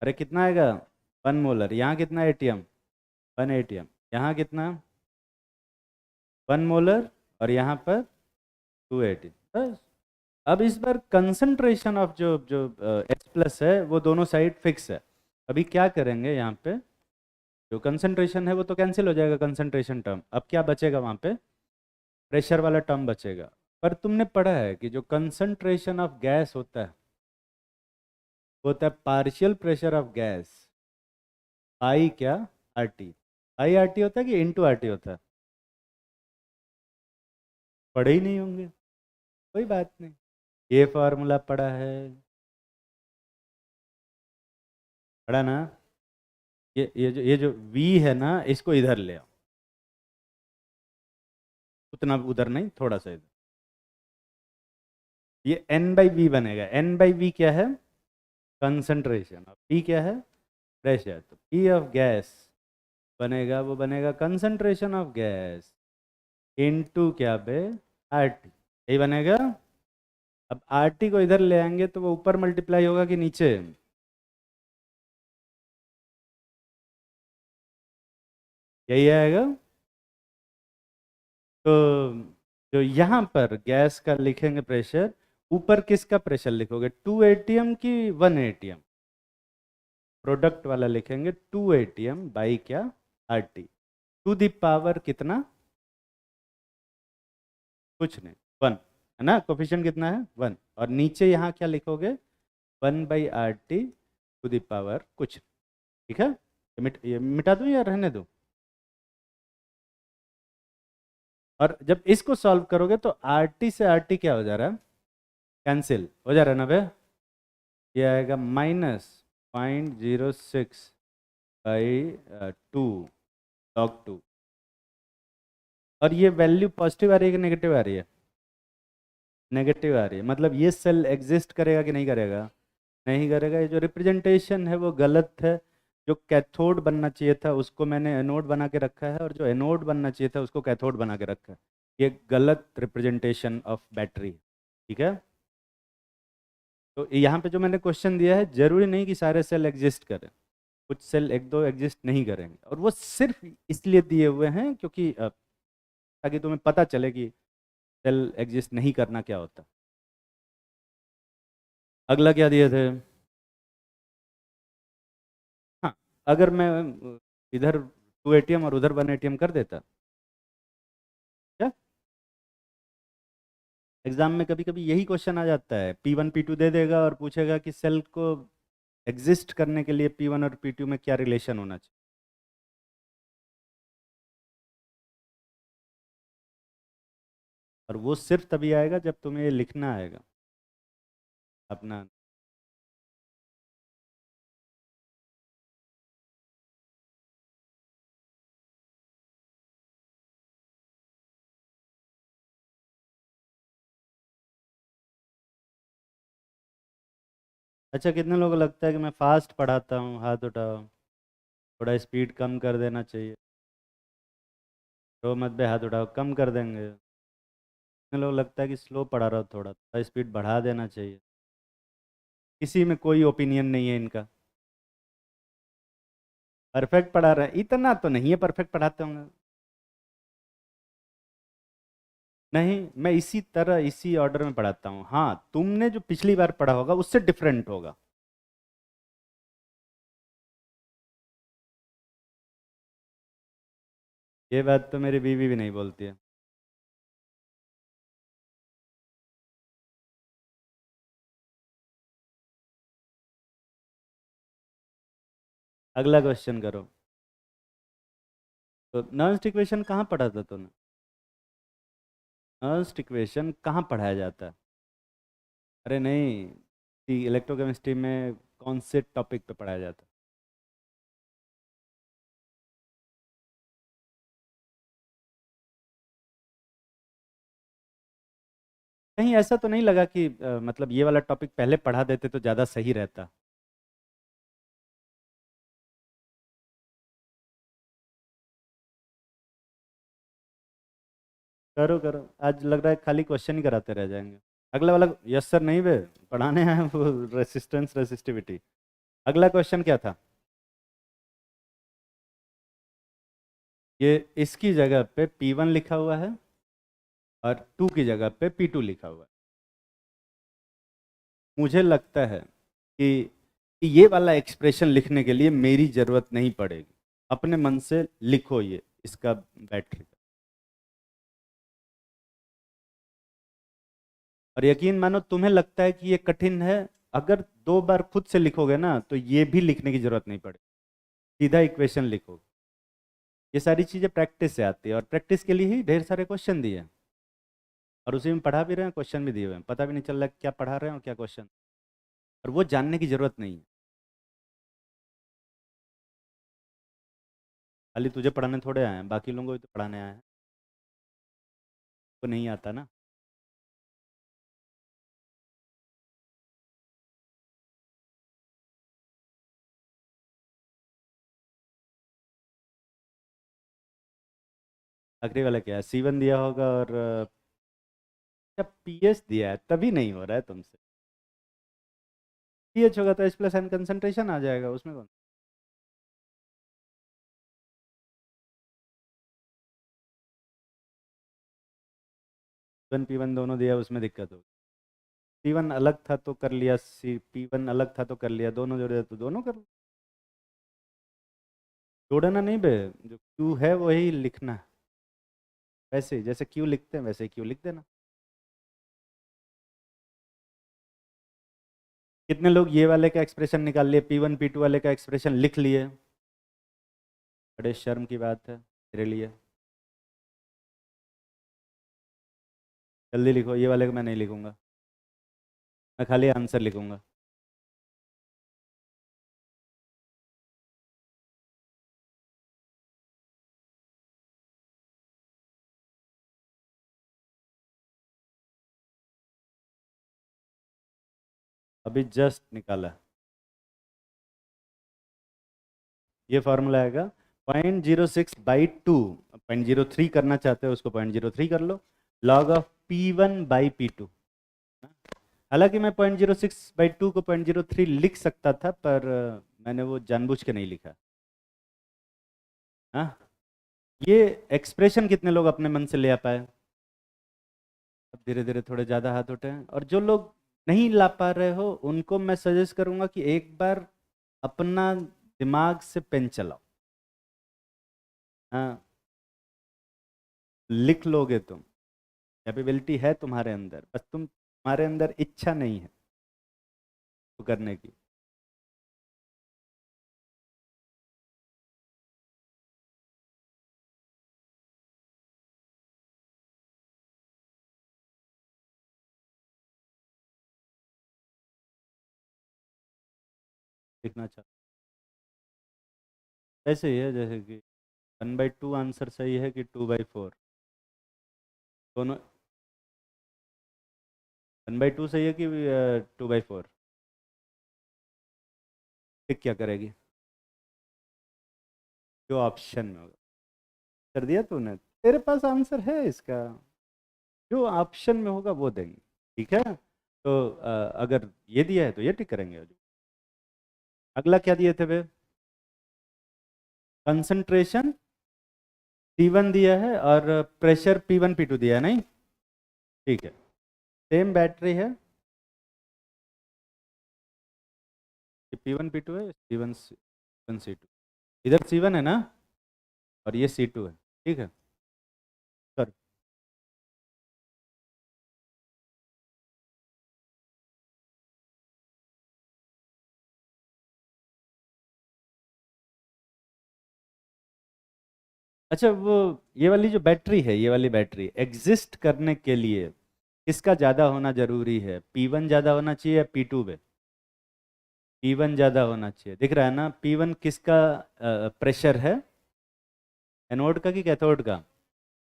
अरे कितना आएगा, 1 मोलर, यहाँ कितना ATM, 1 ATM, यहाँ कितना 1 मोलर, और यहाँ पर 2 ATM, बस। अब इस बार कंसंट्रेशन ऑफ जो जो H+ है वो दोनों साइड फिक्स है, अभी क्या करेंगे यहाँ पे, जो कंसंट्रेशन है वो तो कैंसिल हो जाएगा, कंसंट्रेशन टर्म, अब क्या बचेगा वहाँ पे, प्रेशर वाला टर्म बचेगा। पर तुमने पढ़ा है कि जो कंसंट्रेशन ऑफ गैस होता है वो होता है पार्शियल प्रेशर ऑफ गैस आई क्या, R T. I R T होता है कि इंटू आर टी होता है, पढ़े ही नहीं होंगे, कोई बात नहीं, ये फॉर्मूला पढ़ा है, पढ़ा ना। ये जो V है ना, इसको इधर ले आओ, उतना उधर नहीं, थोड़ा सा इधर। ये N बाई वी बनेगा, N बाई वी क्या है, कंसंट्रेशन, और P क्या है, प्रेशर। तो P ऑफ गैस बनेगा, वो बनेगा कंसंट्रेशन ऑफ गैस इनटू क्या बे, आर टी, यही बनेगा। अब आर टी को इधर ले आएंगे तो वो ऊपर मल्टीप्लाई होगा कि नीचे, यही आएगा। तो जो यहाँ पर गैस का लिखेंगे प्रेशर, ऊपर किसका प्रेशर लिखोगे, 2 एटीएम की 1 एटीएम, प्रोडक्ट वाला लिखेंगे 2 एटीएम बाई क्या, R T, to the power कितना, कुछ नहीं, 1 है ना, कोफिशिएंट कितना है 1, और नीचे यहाँ क्या लिखोगे, 1 by R T to the power कुछ नहीं। ठीक है, ये मिटा दूँ या रहने दूँ। और जब इसको सॉल्व करोगे तो आर टी से आर टी क्या हो जा रहा है, कैंसिल हो जा रहा है ना बे, ये आएगा -0.06 बाई 2 log 2। और ये वैल्यू पॉजिटिव आ रही है कि नेगेटिव आ रही है, नेगेटिव आ रही है, मतलब ये सेल एग्जिस्ट करेगा कि नहीं करेगा, नहीं करेगा। ये जो रिप्रेजेंटेशन है वो गलत है, जो कैथोड बनना चाहिए था उसको मैंने एनोड बना के रखा है, और जो एनोड बनना चाहिए था उसको कैथोड बना के रखा है, ये गलत रिप्रेजेंटेशन ऑफ बैटरी। ठीक है, तो यहाँ पे जो मैंने क्वेश्चन दिया है, जरूरी नहीं कि सारे सेल एग्जिस्ट करें, कुछ सेल एक दो एग्जिस्ट नहीं करेंगे, और वो सिर्फ इसलिए दिए हुए हैं क्योंकि ताकि तुम्हें पता चले कि सेल एग्जिस्ट नहीं करना क्या होता। अगला क्या दिए थे, हाँ, अगर मैं इधर 2 एटीएम और उधर 1 एटीएम कर देता, क्या एग्जाम में कभी कभी यही क्वेश्चन आ जाता है, P1 P2 दे देगा और पूछेगा कि सेल को एग्जिस्ट करने के लिए P1 और P2 में क्या रिलेशन होना चाहिए। और वो सिर्फ तभी आएगा जब तुम्हें ये लिखना आएगा अपना। अच्छा, कितने लोगों को लगता है कि मैं फास्ट पढ़ाता हूँ, हाथ उठाओ, थोड़ा स्पीड कम कर देना चाहिए, रो मत बे, हाथ उठाओ, कम कर देंगे। कितने लोग लगता है कि स्लो पढ़ा रहा हो, थोड़ा स्पीड बढ़ा देना चाहिए। किसी में कोई ओपिनियन नहीं है इनका, परफेक्ट पढ़ा रहे हैं, इतना तो नहीं है परफेक्ट पढ़ाते होंगे, नहीं, मैं इसी तरह इसी ऑर्डर में पढ़ाता हूँ। हाँ, तुमने जो पिछली बार पढ़ा होगा उससे डिफरेंट होगा। ये बात तो मेरी बीवी भी नहीं बोलती है। अगला क्वेश्चन करो। तो नॉन इक्वेशन कहाँ पढ़ा था तूने, नॉन इक्वेशन कहाँ पढ़ाया जाता है, अरे नहीं, इलेक्ट्रोकेमिस्ट्री में कौन से टॉपिक पे पढ़ाया जाता है। कहीं ऐसा तो नहीं लगा कि मतलब ये वाला टॉपिक पहले पढ़ा देते तो ज़्यादा सही रहता। करो करो, आज लग रहा है खाली क्वेश्चन ही कराते रह जाएंगे। अगला वाला, यस सर नहीं बे, पढ़ाने हैं वो रेसिस्टेंस रेसिस्टिविटी। अगला क्वेश्चन क्या था, ये इसकी जगह पे P1 लिखा हुआ है और 2 की जगह पे P2 लिखा हुआ है। मुझे लगता है कि कि ये वाला एक्सप्रेशन लिखने के लिए मेरी जरूरत नहीं पड़ेगी, अपने मन से लिखो ये इसका बैटरी का। और यकीन मानो तुम्हें लगता है कि ये कठिन है, अगर 2 बार खुद से लिखोगे ना तो ये भी लिखने की जरूरत नहीं पड़ेगी, सीधा इक्वेशन लिखोगे। ये सारी चीजें प्रैक्टिस से आती है, और प्रैक्टिस के लिए ही ढेर सारे क्वेश्चन दिए हैं, और उसी में पढ़ा भी रहे हैं, क्वेश्चन भी दिए हुए हैं, पता भी नहीं चल रहा क्या पढ़ा रहे हैं और क्या क्वेश्चन, और वो जानने की जरूरत नहीं है। खाली तुझे पढ़ाने थोड़े आए हैं, बाकी लोगों को भी तो पढ़ाने आए हैं, तो नहीं आता ना। आखिरी वाला क्या है, C1 दिया होगा, और जब PS दिया है तभी नहीं हो रहा है तुमसे। PH होगा तो H+N कंसंट्रेशन आ जाएगा, उसमें कौन। P1 दोनों दिया है, उसमें दिक्कत होगी। P1 अलग था तो कर लिया, P1 अलग था तो कर लिया, दोनों जोड़े तो दोनों कर लो। जोड़ना नहीं बे, जो Q है वही लिखना है, वैसे ही जैसे Q लिखते हैं वैसे ही Q लिख देना। कितने लोग ये वाले का एक्सप्रेशन निकाल लिए, P1 P2 वाले का एक्सप्रेशन लिख लिए? बड़े शर्म की बात है मेरे लिए। जल्दी लिखो, ये वाले का मैं नहीं लिखूंगा, मैं खाली आंसर लिखूंगा। अभी जस्ट निकाला। ये फॉर्मूला आएगा 0.06/2, 0.03 करना चाहते हो उसको 0.03 कर लो, log ऑफ P1/P2। हालांकि मैं 0.06/2 को 0.03 लिख सकता था, पर मैंने वो जानबूझ के नहीं लिखा। हाँ, ये एक्सप्रेशन कितने लोग अपने मन से ले आ पाए? अब धीरे धीरे थोड़े ज़्यादा हाथ उठे हैं, और जो लोग नहीं ला पा रहे हो उनको मैं सजेस्ट करूंगा कि एक बार अपना दिमाग से पेन चलाओ। हाँ, लिख लोगे तुम, कैपेबिलिटी है तुम्हारे अंदर, बस तुम्हारे अंदर इच्छा नहीं है वो करने की। लिखना चाहते ऐसे ही है जैसे कि 1/2 आंसर सही है कि 2/4, दोनों। 1/2 सही है कि 2/4? टिक क्या करेगी? जो ऑप्शन में होगा। कर दिया तूने, तेरे पास आंसर है इसका, जो ऑप्शन में होगा वो देंगे। ठीक है, तो अगर ये दिया है तो ये टिक करेंगे। अगला क्या दिए थे वे? कंसंट्रेशन T1 दिया है और प्रेशर P1 P2 दिया है, नहीं? ठीक है, सेम बैटरी है, ये P1 P2 है, C1 C2, इधर C1 है ना, और ये C2 है। ठीक है, कर। अच्छा, वो ये वाली जो बैटरी है, ये वाली बैटरी एग्जिस्ट करने के लिए किसका ज़्यादा होना जरूरी है? P1 ज़्यादा होना चाहिए या P2 पे? P1 ज़्यादा होना चाहिए, दिख रहा है ना? P1 किसका प्रेशर है, एनोड का कि कैथोड का?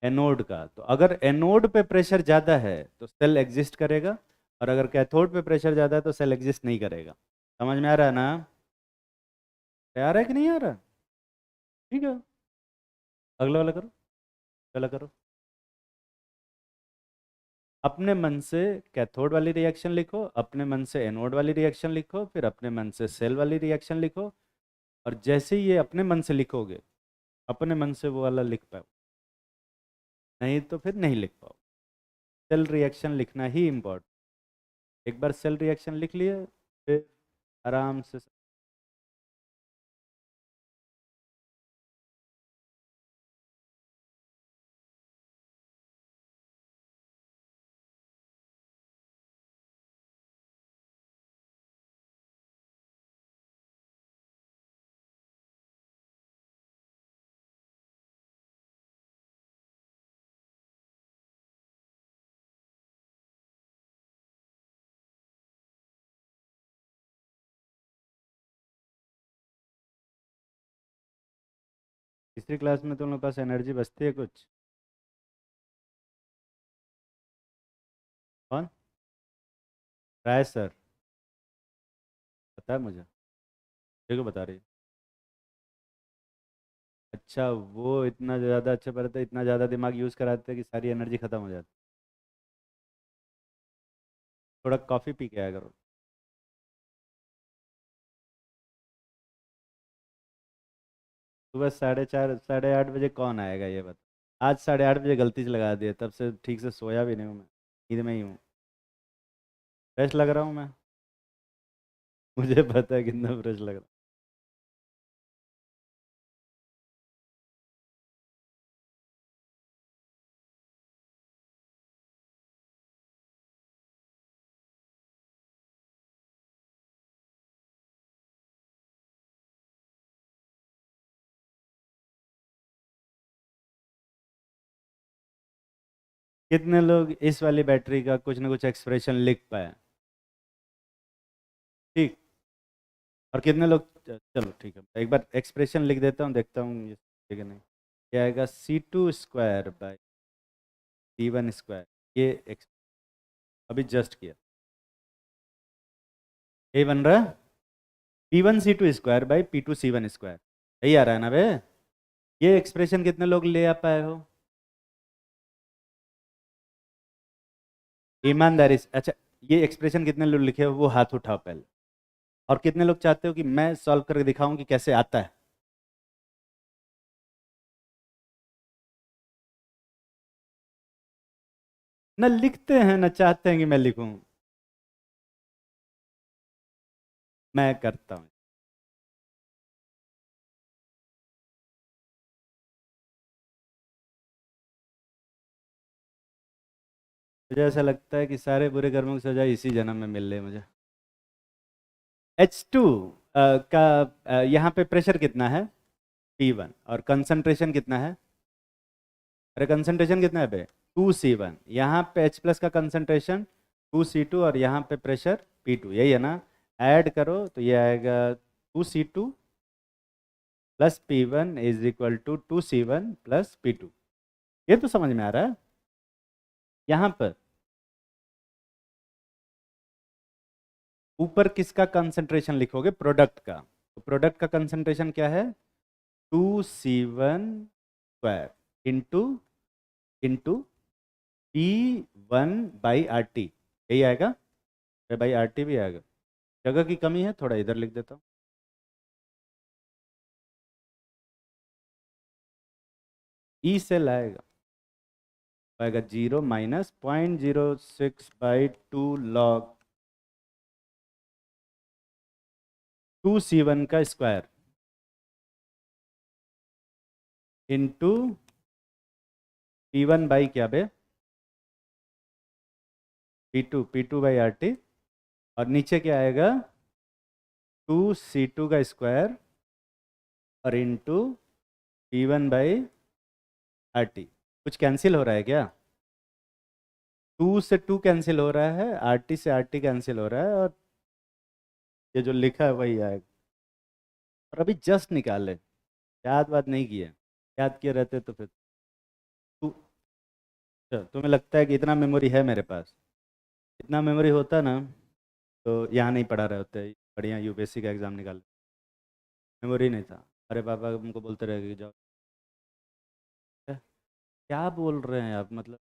एनोड का। तो अगर एनोड पे प्रेशर ज़्यादा है तो सेल एग्जिस्ट करेगा, और अगर कैथोड पे प्रेशर ज़्यादा है तो सेल एग्जिस्ट नहीं करेगा। समझ में आ रहा है ना? तैयार है कि नहीं आ रहा? ठीक है, अगला वाला करो, पहला करो। अपने मन से कैथोड वाली रिएक्शन लिखो, अपने मन से एनोड वाली रिएक्शन लिखो, फिर अपने मन से सेल वाली रिएक्शन लिखो, और जैसे ही ये अपने मन से लिखोगे, अपने मन से वो वाला लिख पाओ, नहीं तो फिर नहीं लिख पाओ। सेल रिएक्शन लिखना ही इम्पोर्टेंट। एक बार सेल रिएक्शन लिख लिए, फिर आराम से। तीसरी क्लास में तुम लोग के पास एनर्जी बचती है कुछ? कौन? राय सर? पता है मुझे। देखो बता रही है। अच्छा, वो इतना ज़्यादा अच्छा पढ़ते, इतना ज़्यादा दिमाग यूज़ कराते हैं कि सारी एनर्जी ख़त्म हो जाती। थोड़ा कॉफ़ी पी के आया करो। सुबह 4:30 8:30 बजे कौन आएगा ये बता। आज 8:30 बजे गलती से लगा दिया, तब से ठीक से सोया भी नहीं हूँ मैं। नींद में ही हूँ। फ्रेश लग रहा हूँ मैं। मुझे पता है कितना फ्रेश लग रहा हूँ। कितने लोग इस वाली बैटरी का कुछ ना कुछ एक्सप्रेशन लिख पाए? ठीक। और कितने लोग, चलो ठीक है, एक बार एक्सप्रेशन लिख देता हूँ, देखता हूँ ये ठीक है नहीं। क्या आएगा? C2 square by C1 square. ये अभी जस्ट किया। यही बन रहा है P1C2 square by P2C1 square. यही आ रहा है ना बे? ये एक्सप्रेशन कितने लोग ले आ पाए हो? ईमानदारी से अच्छा, ये एक्सप्रेशन कितने लोग लिखे हो वो हाथ उठाओ पहले। और कितने लोग चाहते हो कि मैं सॉल्व करके दिखाऊं कि कैसे आता है? न लिखते हैं न चाहते हैं कि मैं लिखूं। मैं करता हूं। मुझे ऐसा लगता है कि सारे बुरे कर्मों की सजा इसी जन्म में मिल रही है मुझे। H2 का यहाँ पे प्रेशर कितना है? P1। और कंसंट्रेशन कितना है? अरे कंसंट्रेशन कितना है बे? 2C1। यहाँ पे H प्लस का कंसंट्रेशन 2C2 और यहाँ पे प्रेशर P2, यही है ना? ऐड करो तो ये आएगा 2C2 + P1 = 2C1 + P2। ये तो समझ में आ रहा है। यहाँ पर ऊपर किसका कंसंट्रेशन लिखोगे? प्रोडक्ट का। तो प्रोडक्ट का कंसंट्रेशन क्या है? 2C1 square into into P1/RT। यही आएगा? बाई आर टी भी आएगा। जगह की कमी है, थोड़ा इधर लिख देता हूँ। ई से लाएगा, आएगा 0 माइनस 0.06/2 log 2C1 का स्क्वायर इंटू P1 बाई क्या बे? P2 और नीचे क्या आएगा? 2C2 का स्क्वायर और इंटू P1/RT। कुछ कैंसिल हो रहा है क्या? 2 से 2 कैंसिल हो रहा है, RT से RT कैंसिल हो रहा है, और ये जो लिखा है वही आएगा। और अभी जस्ट निकाले, याद बात नहीं किए। याद किए रहते तो फिर तू, अच्छा, तुम्हें लगता है कि इतना मेमोरी है मेरे पास? इतना मेमोरी होता ना तो यहाँ नहीं पढ़ा रहे होते, बढ़िया यूपीएससी का एग्ज़ाम निकाल। मेमोरी नहीं था। अरे पापा हमको बोलते रहे कि जाओ। क्या बोल रहे हैं आप, मतलब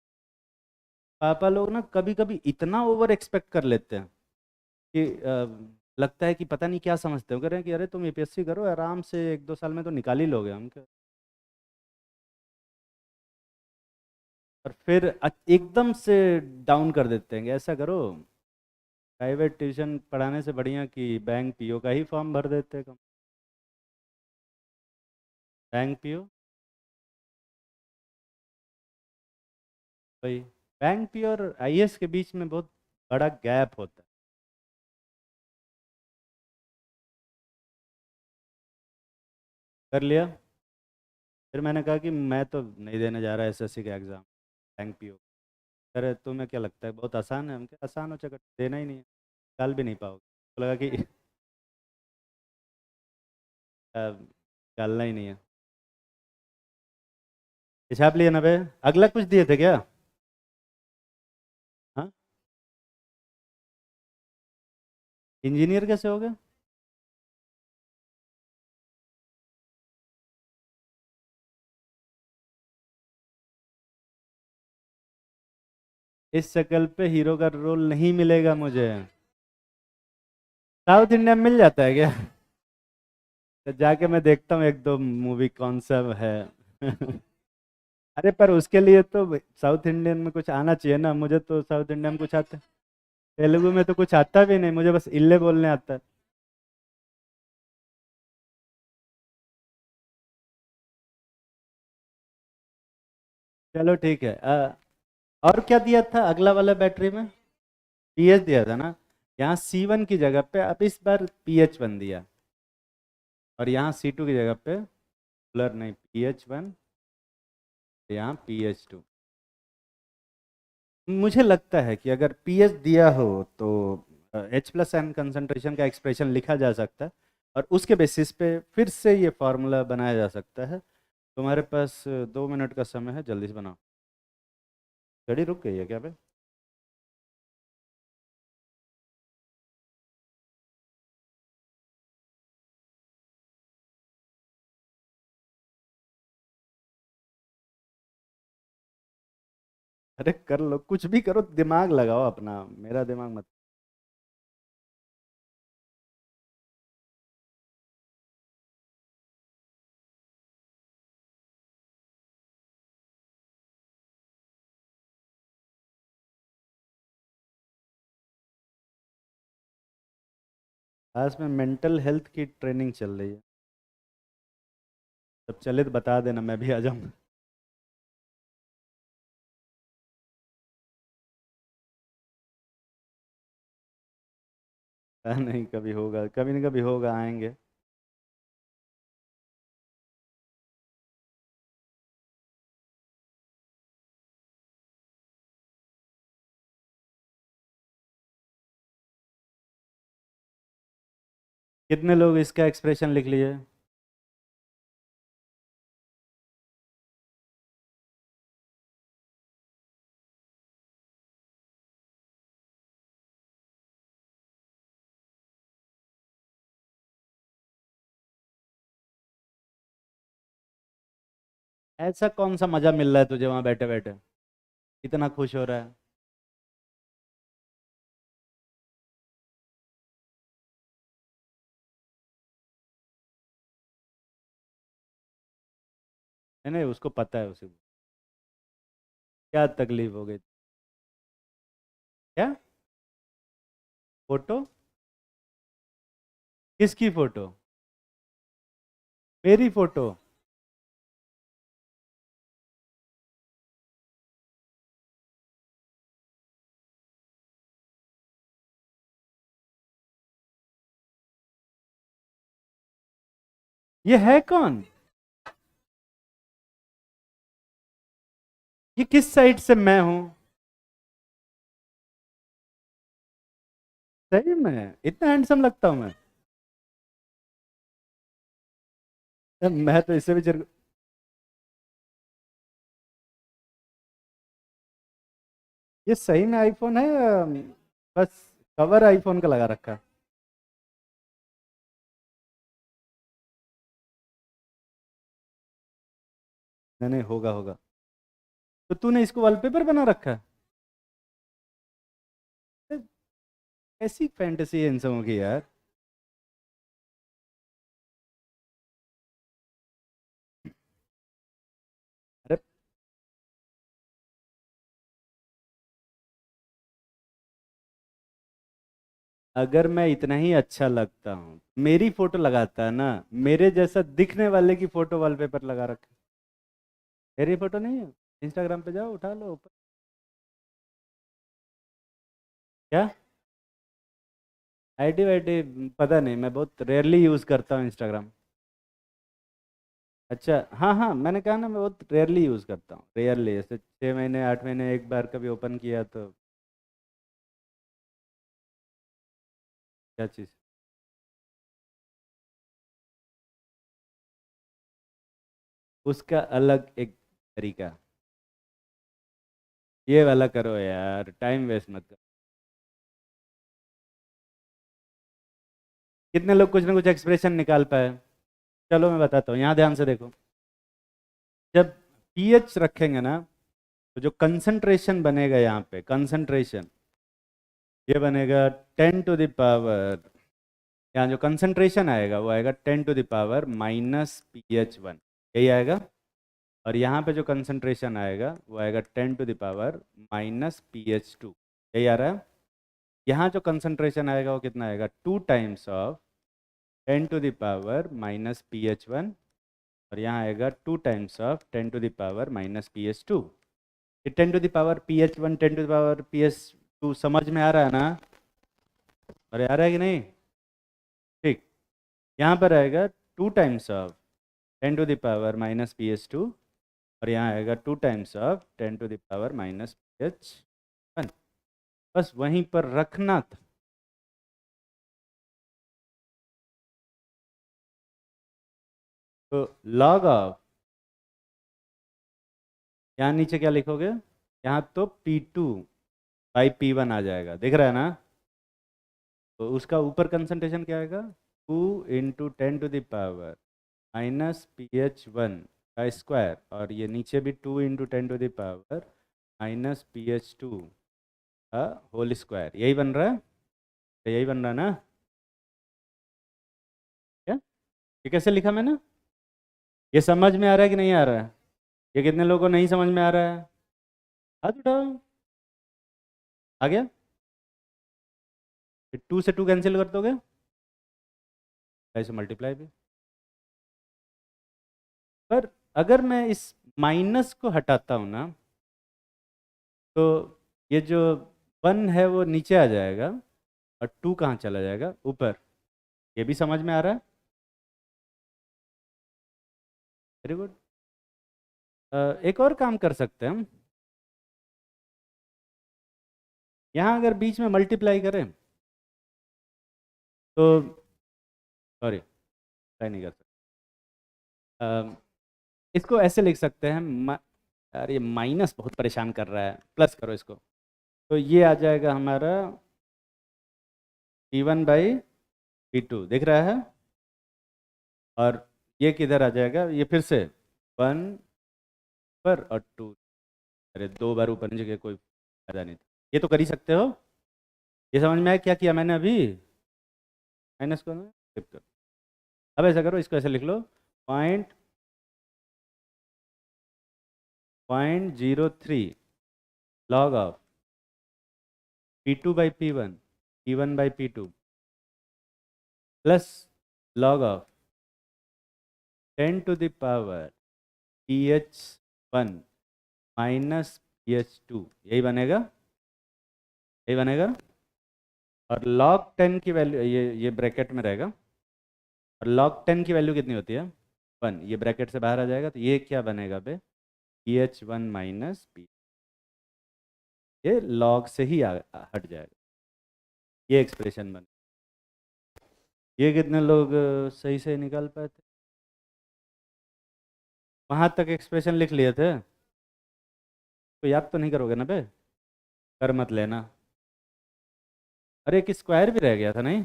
पापा लोग ना कभी कभी इतना ओवर एक्सपेक्ट कर लेते हैं कि लगता है कि पता नहीं क्या समझते हो, कह रहे हैं कि अरे तुम यूपीएससी करो आराम से, 1-2 साल में तो निकाल ही लोगे। हम और फिर एकदम से डाउन कर देते हैं कि ऐसा करो प्राइवेट ट्यूशन पढ़ाने से बढ़िया कि बैंक पीओ का ही फॉर्म भर देते कम। बैंक पीओ, भाई बैंक पीओ और आईएएस के बीच में बहुत बड़ा गैप होता है। कर लिया। फिर मैंने कहा कि मैं तो नहीं देने जा रहा एसएससी का एग्ज़ाम, बैंक पीओ। अरे तुम्हें क्या लगता है बहुत आसान है? हम क्या आसान हो चक्कर, देना ही नहीं है, निकाल भी नहीं पाओगे। तो लगा कि निकालना ही नहीं है। हिसाब लिए ना बे। अगला कुछ दिए थे क्या? हाँ। इंजीनियर कैसे हो गए? इस शक्ल पे हीरो का रोल नहीं मिलेगा मुझे। साउथ इंडिया में मिल जाता है क्या? तो जाके मैं देखता हूँ एक दो मूवी कौन सा है। अरे पर उसके लिए तो साउथ इंडियन में कुछ आना चाहिए ना, मुझे तो साउथ इंडियन में कुछ आता। तेलुगु में तो कुछ आता भी नहीं, मुझे बस इल्ले बोलने आता है। चलो ठीक है। और क्या दिया था अगला वाला बैटरी में? पीएच दिया था ना। यहाँ C1 की जगह पे अब इस बार PH1 दिया, और यहाँ C2 की जगह पे कूलर नहीं, PH1, यहाँ PH2। मुझे लगता है कि अगर पीएच दिया हो तो H+N कंसंट्रेशन का एक्सप्रेशन लिखा जा सकता है, और उसके बेसिस पे फिर से ये फार्मूला बनाया जा सकता है। तुम्हारे पास 2 मिनट का समय है, जल्दी से बनाओ। घड़ी रुक गई है क्या बे? अरे कर लो, कुछ भी करो, दिमाग लगाओ अपना, मेरा दिमाग मत। आज में मेंटल हेल्थ की ट्रेनिंग चल रही है। जब चले तो बता देना, मैं भी आ जाऊंगा। नहीं, कभी होगा, कभी ना कभी होगा, आएंगे। कितने लोग इसका एक्सप्रेशन लिख लिए? ऐसा कौन सा मजा मिल रहा है तुझे वहां बैठे बैठे, इतना खुश हो रहा है? नहीं नहीं, उसको पता है उसे। क्या तकलीफ हो गई? क्या? फोटो? किसकी फोटो? मेरी फोटो? ये है कौन? ये किस साइड से मैं हूं? सही में इतना हैंडसम लगता हूं मैं? मैं तो इससे भी ये सही में आईफोन है या बस कवर आईफोन का लगा रखा है? नहीं नहीं, होगा होगा। तो तूने इसको वॉलपेपर बना रखा है? ए, ऐसी फैंटेसी है इन सबों की यार। अरे अगर मैं इतना ही अच्छा लगता हूँ, मेरी फोटो लगाता है ना, मेरे जैसा दिखने वाले की फोटो वॉलपेपर लगा रखे। मेरी फोटो नहीं है, इंस्टाग्राम पे जाओ उठा लो ऊपर। क्या आईडी वाईडी पता नहीं, मैं बहुत रेयरली यूज़ करता हूँ इंस्टाग्राम। अच्छा हाँ हाँ, मैंने कहा ना मैं बहुत रेयरली यूज़ करता हूँ, रेयरली, ऐसे 6 महीने 8 महीने एक बार कभी ओपन किया तो। क्या चीज़? उसका अलग एक तरीका। ये वाला करो यार, टाइम वेस्ट मत करो। कितने लोग कुछ ना कुछ एक्सप्रेशन निकाल पाए? चलो मैं बताता हूँ, यहाँ ध्यान से देखो। जब पीएच रखेंगे ना, तो जो कंसंट्रेशन बनेगा यहाँ पे, कंसंट्रेशन ये बनेगा 10 टू द पावर, यहाँ जो कंसंट्रेशन आएगा वो आएगा 10 टू द पावर -pH 1, यही आएगा। और यहाँ पे जो कंसंट्रेशन आएगा वो आएगा 10 टू द पावर -pH 2, यही आ रहा है। यहाँ जो कंसंट्रेशन आएगा वो कितना आएगा, 2 times of 10 to the power -pH 1, और यहाँ आएगा 2 times of 10 to the power -pH 2। ये 10 to the power pH 1 10 to the power pH 2 समझ में आ रहा है ना? अरे आ रहा है कि नहीं? ठीक। यहाँ पर आएगा 2 times of 10 to the power -pH 2, और यहाँ आएगा 2 times of 10 to the power -pH 1। बस वहीं पर रखना था। तो लॉग ऑफ, यहाँ नीचे क्या लिखोगे? यहाँ तो P2/P1 आ जाएगा, दिख रहा है ना? तो उसका ऊपर कंसंट्रेशन क्या आएगा, 2 × 10 टू द पावर -pH 1 का स्क्वायर, और ये नीचे भी 2 × 10 टू द पावर -pH 2 का होल स्क्वायर, यही बन रहा है। तो यही बन रहा है ना? क्या ये कैसे लिखा मैंने? ये समझ में आ रहा है कि नहीं आ रहा है? ये कितने लोगों को नहीं समझ में आ रहा है? हाथ उठाओ। आ गया? 2 से 2 कैंसिल कर दोगे, 5 से मल्टीप्लाई भी। पर अगर मैं इस माइनस को हटाता हूँ ना, तो ये जो 1 है वो नीचे आ जाएगा, और 2 कहाँ चला जाएगा, ऊपर। ये भी समझ में आ रहा है? Very good. एक और काम कर सकते हैं हम, यहाँ अगर बीच में मल्टीप्लाई करें तो, सॉरी ट्राई नहीं कर सकते। इसको ऐसे लिख सकते हैं, यार ये माइनस बहुत परेशान कर रहा है, प्लस करो इसको। तो ये आ जाएगा हमारा P1/P2, दिख रहा है? और ये किधर आ जाएगा, ये फिर से 1 पर और 2। अरे 2 बार ऊपर नीचे के कोई फायदा नहीं था, ये तो कर ही सकते हो। ये समझ में आया क्या किया मैंने अभी? माइनस को ना flip करो। अब ऐसा करो, इसको ऐसे लिख लो, point 0.03 log of P2/P1 P1/P2 plus log of 10 to the power pH 1 -pH 2, यही बनेगा, यही बनेगा। और log 10 की वैल्यू, ये ब्रैकेट में रहेगा। और log 10 की वैल्यू कितनी होती है, 1, ये ब्रैकेट से बाहर आ जाएगा, तो ये क्या बनेगा बे, pH 1 -p, ये log से ही हट जाएगा, ये एक्सप्रेशन बन। ये कितने लोग सही से निकाल पाए थे? वहाँ तक एक्सप्रेशन लिख लिए थे, तो याद तो नहीं करोगे ना बे? कर मत लेना। अरे एक स्क्वायर भी रह गया था नहीं?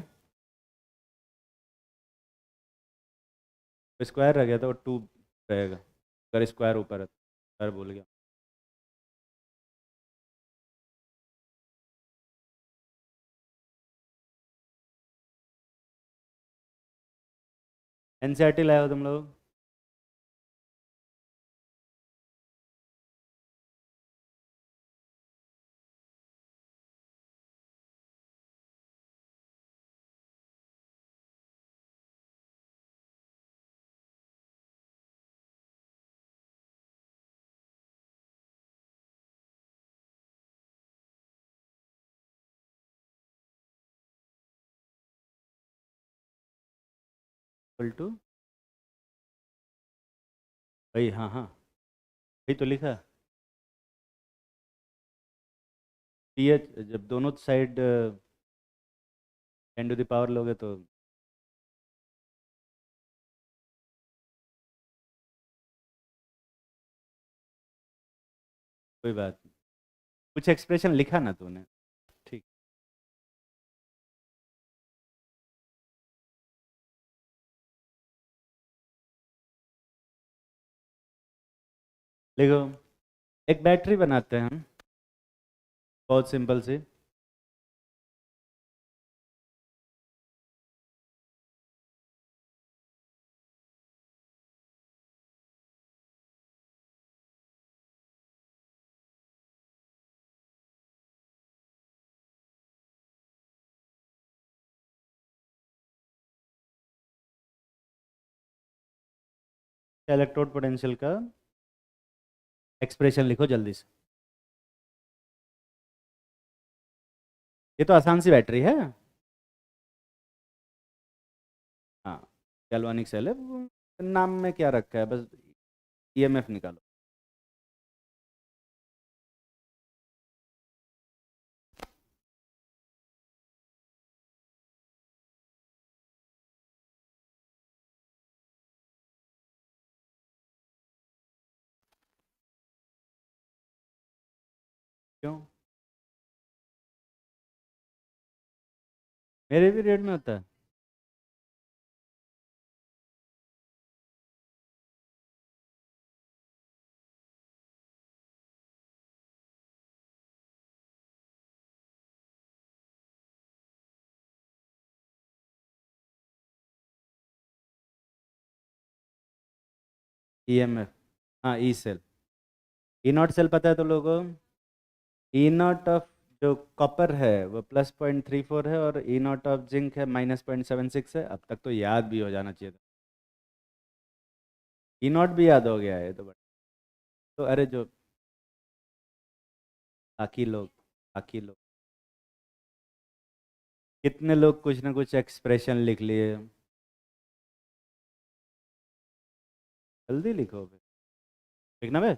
स्क्वायर रह गया था, वो 2 रहेगा, अगर स्क्वायर ऊपर है, स्क्वायर भूल गया। एनसीईआरटी लाए हो तुम लोग? इक्वल टू भाई, हाँ हाँ, वही तो लिखा। टी एच जब दोनों साइड 10 टू द पावर लोगे तो कोई बात नहीं, कुछ एक्सप्रेशन लिखा ना तूने। ठीक। देखो, एक बैटरी बनाते हैं हम, बहुत सिंपल सी। इलेक्ट्रोड पोटेंशियल का एक्सप्रेशन लिखो जल्दी से। ये तो आसान सी बैटरी है। हाँ, गैल्वानिक सेल है, नाम में क्या रखा है, बस ईएमएफ निकालो। क्यों? मेरे भी रेट में होता है। ईएमएफ, हाँ, E cell. E naught cell पता है तो लोगों, ई नॉट ऑफ जो कॉपर है वो +0.34 है, और ई नॉट ऑफ जिंक है -0.76 है। अब तक तो याद भी हो जाना चाहिए था। ई नॉट भी याद हो गया है तो बट, तो अरे जो बाकी लोग, बाकी लोग कितने लोग कुछ ना कुछ एक्सप्रेशन लिख लिए। जल्दी लिखो फिर, लिखना बे।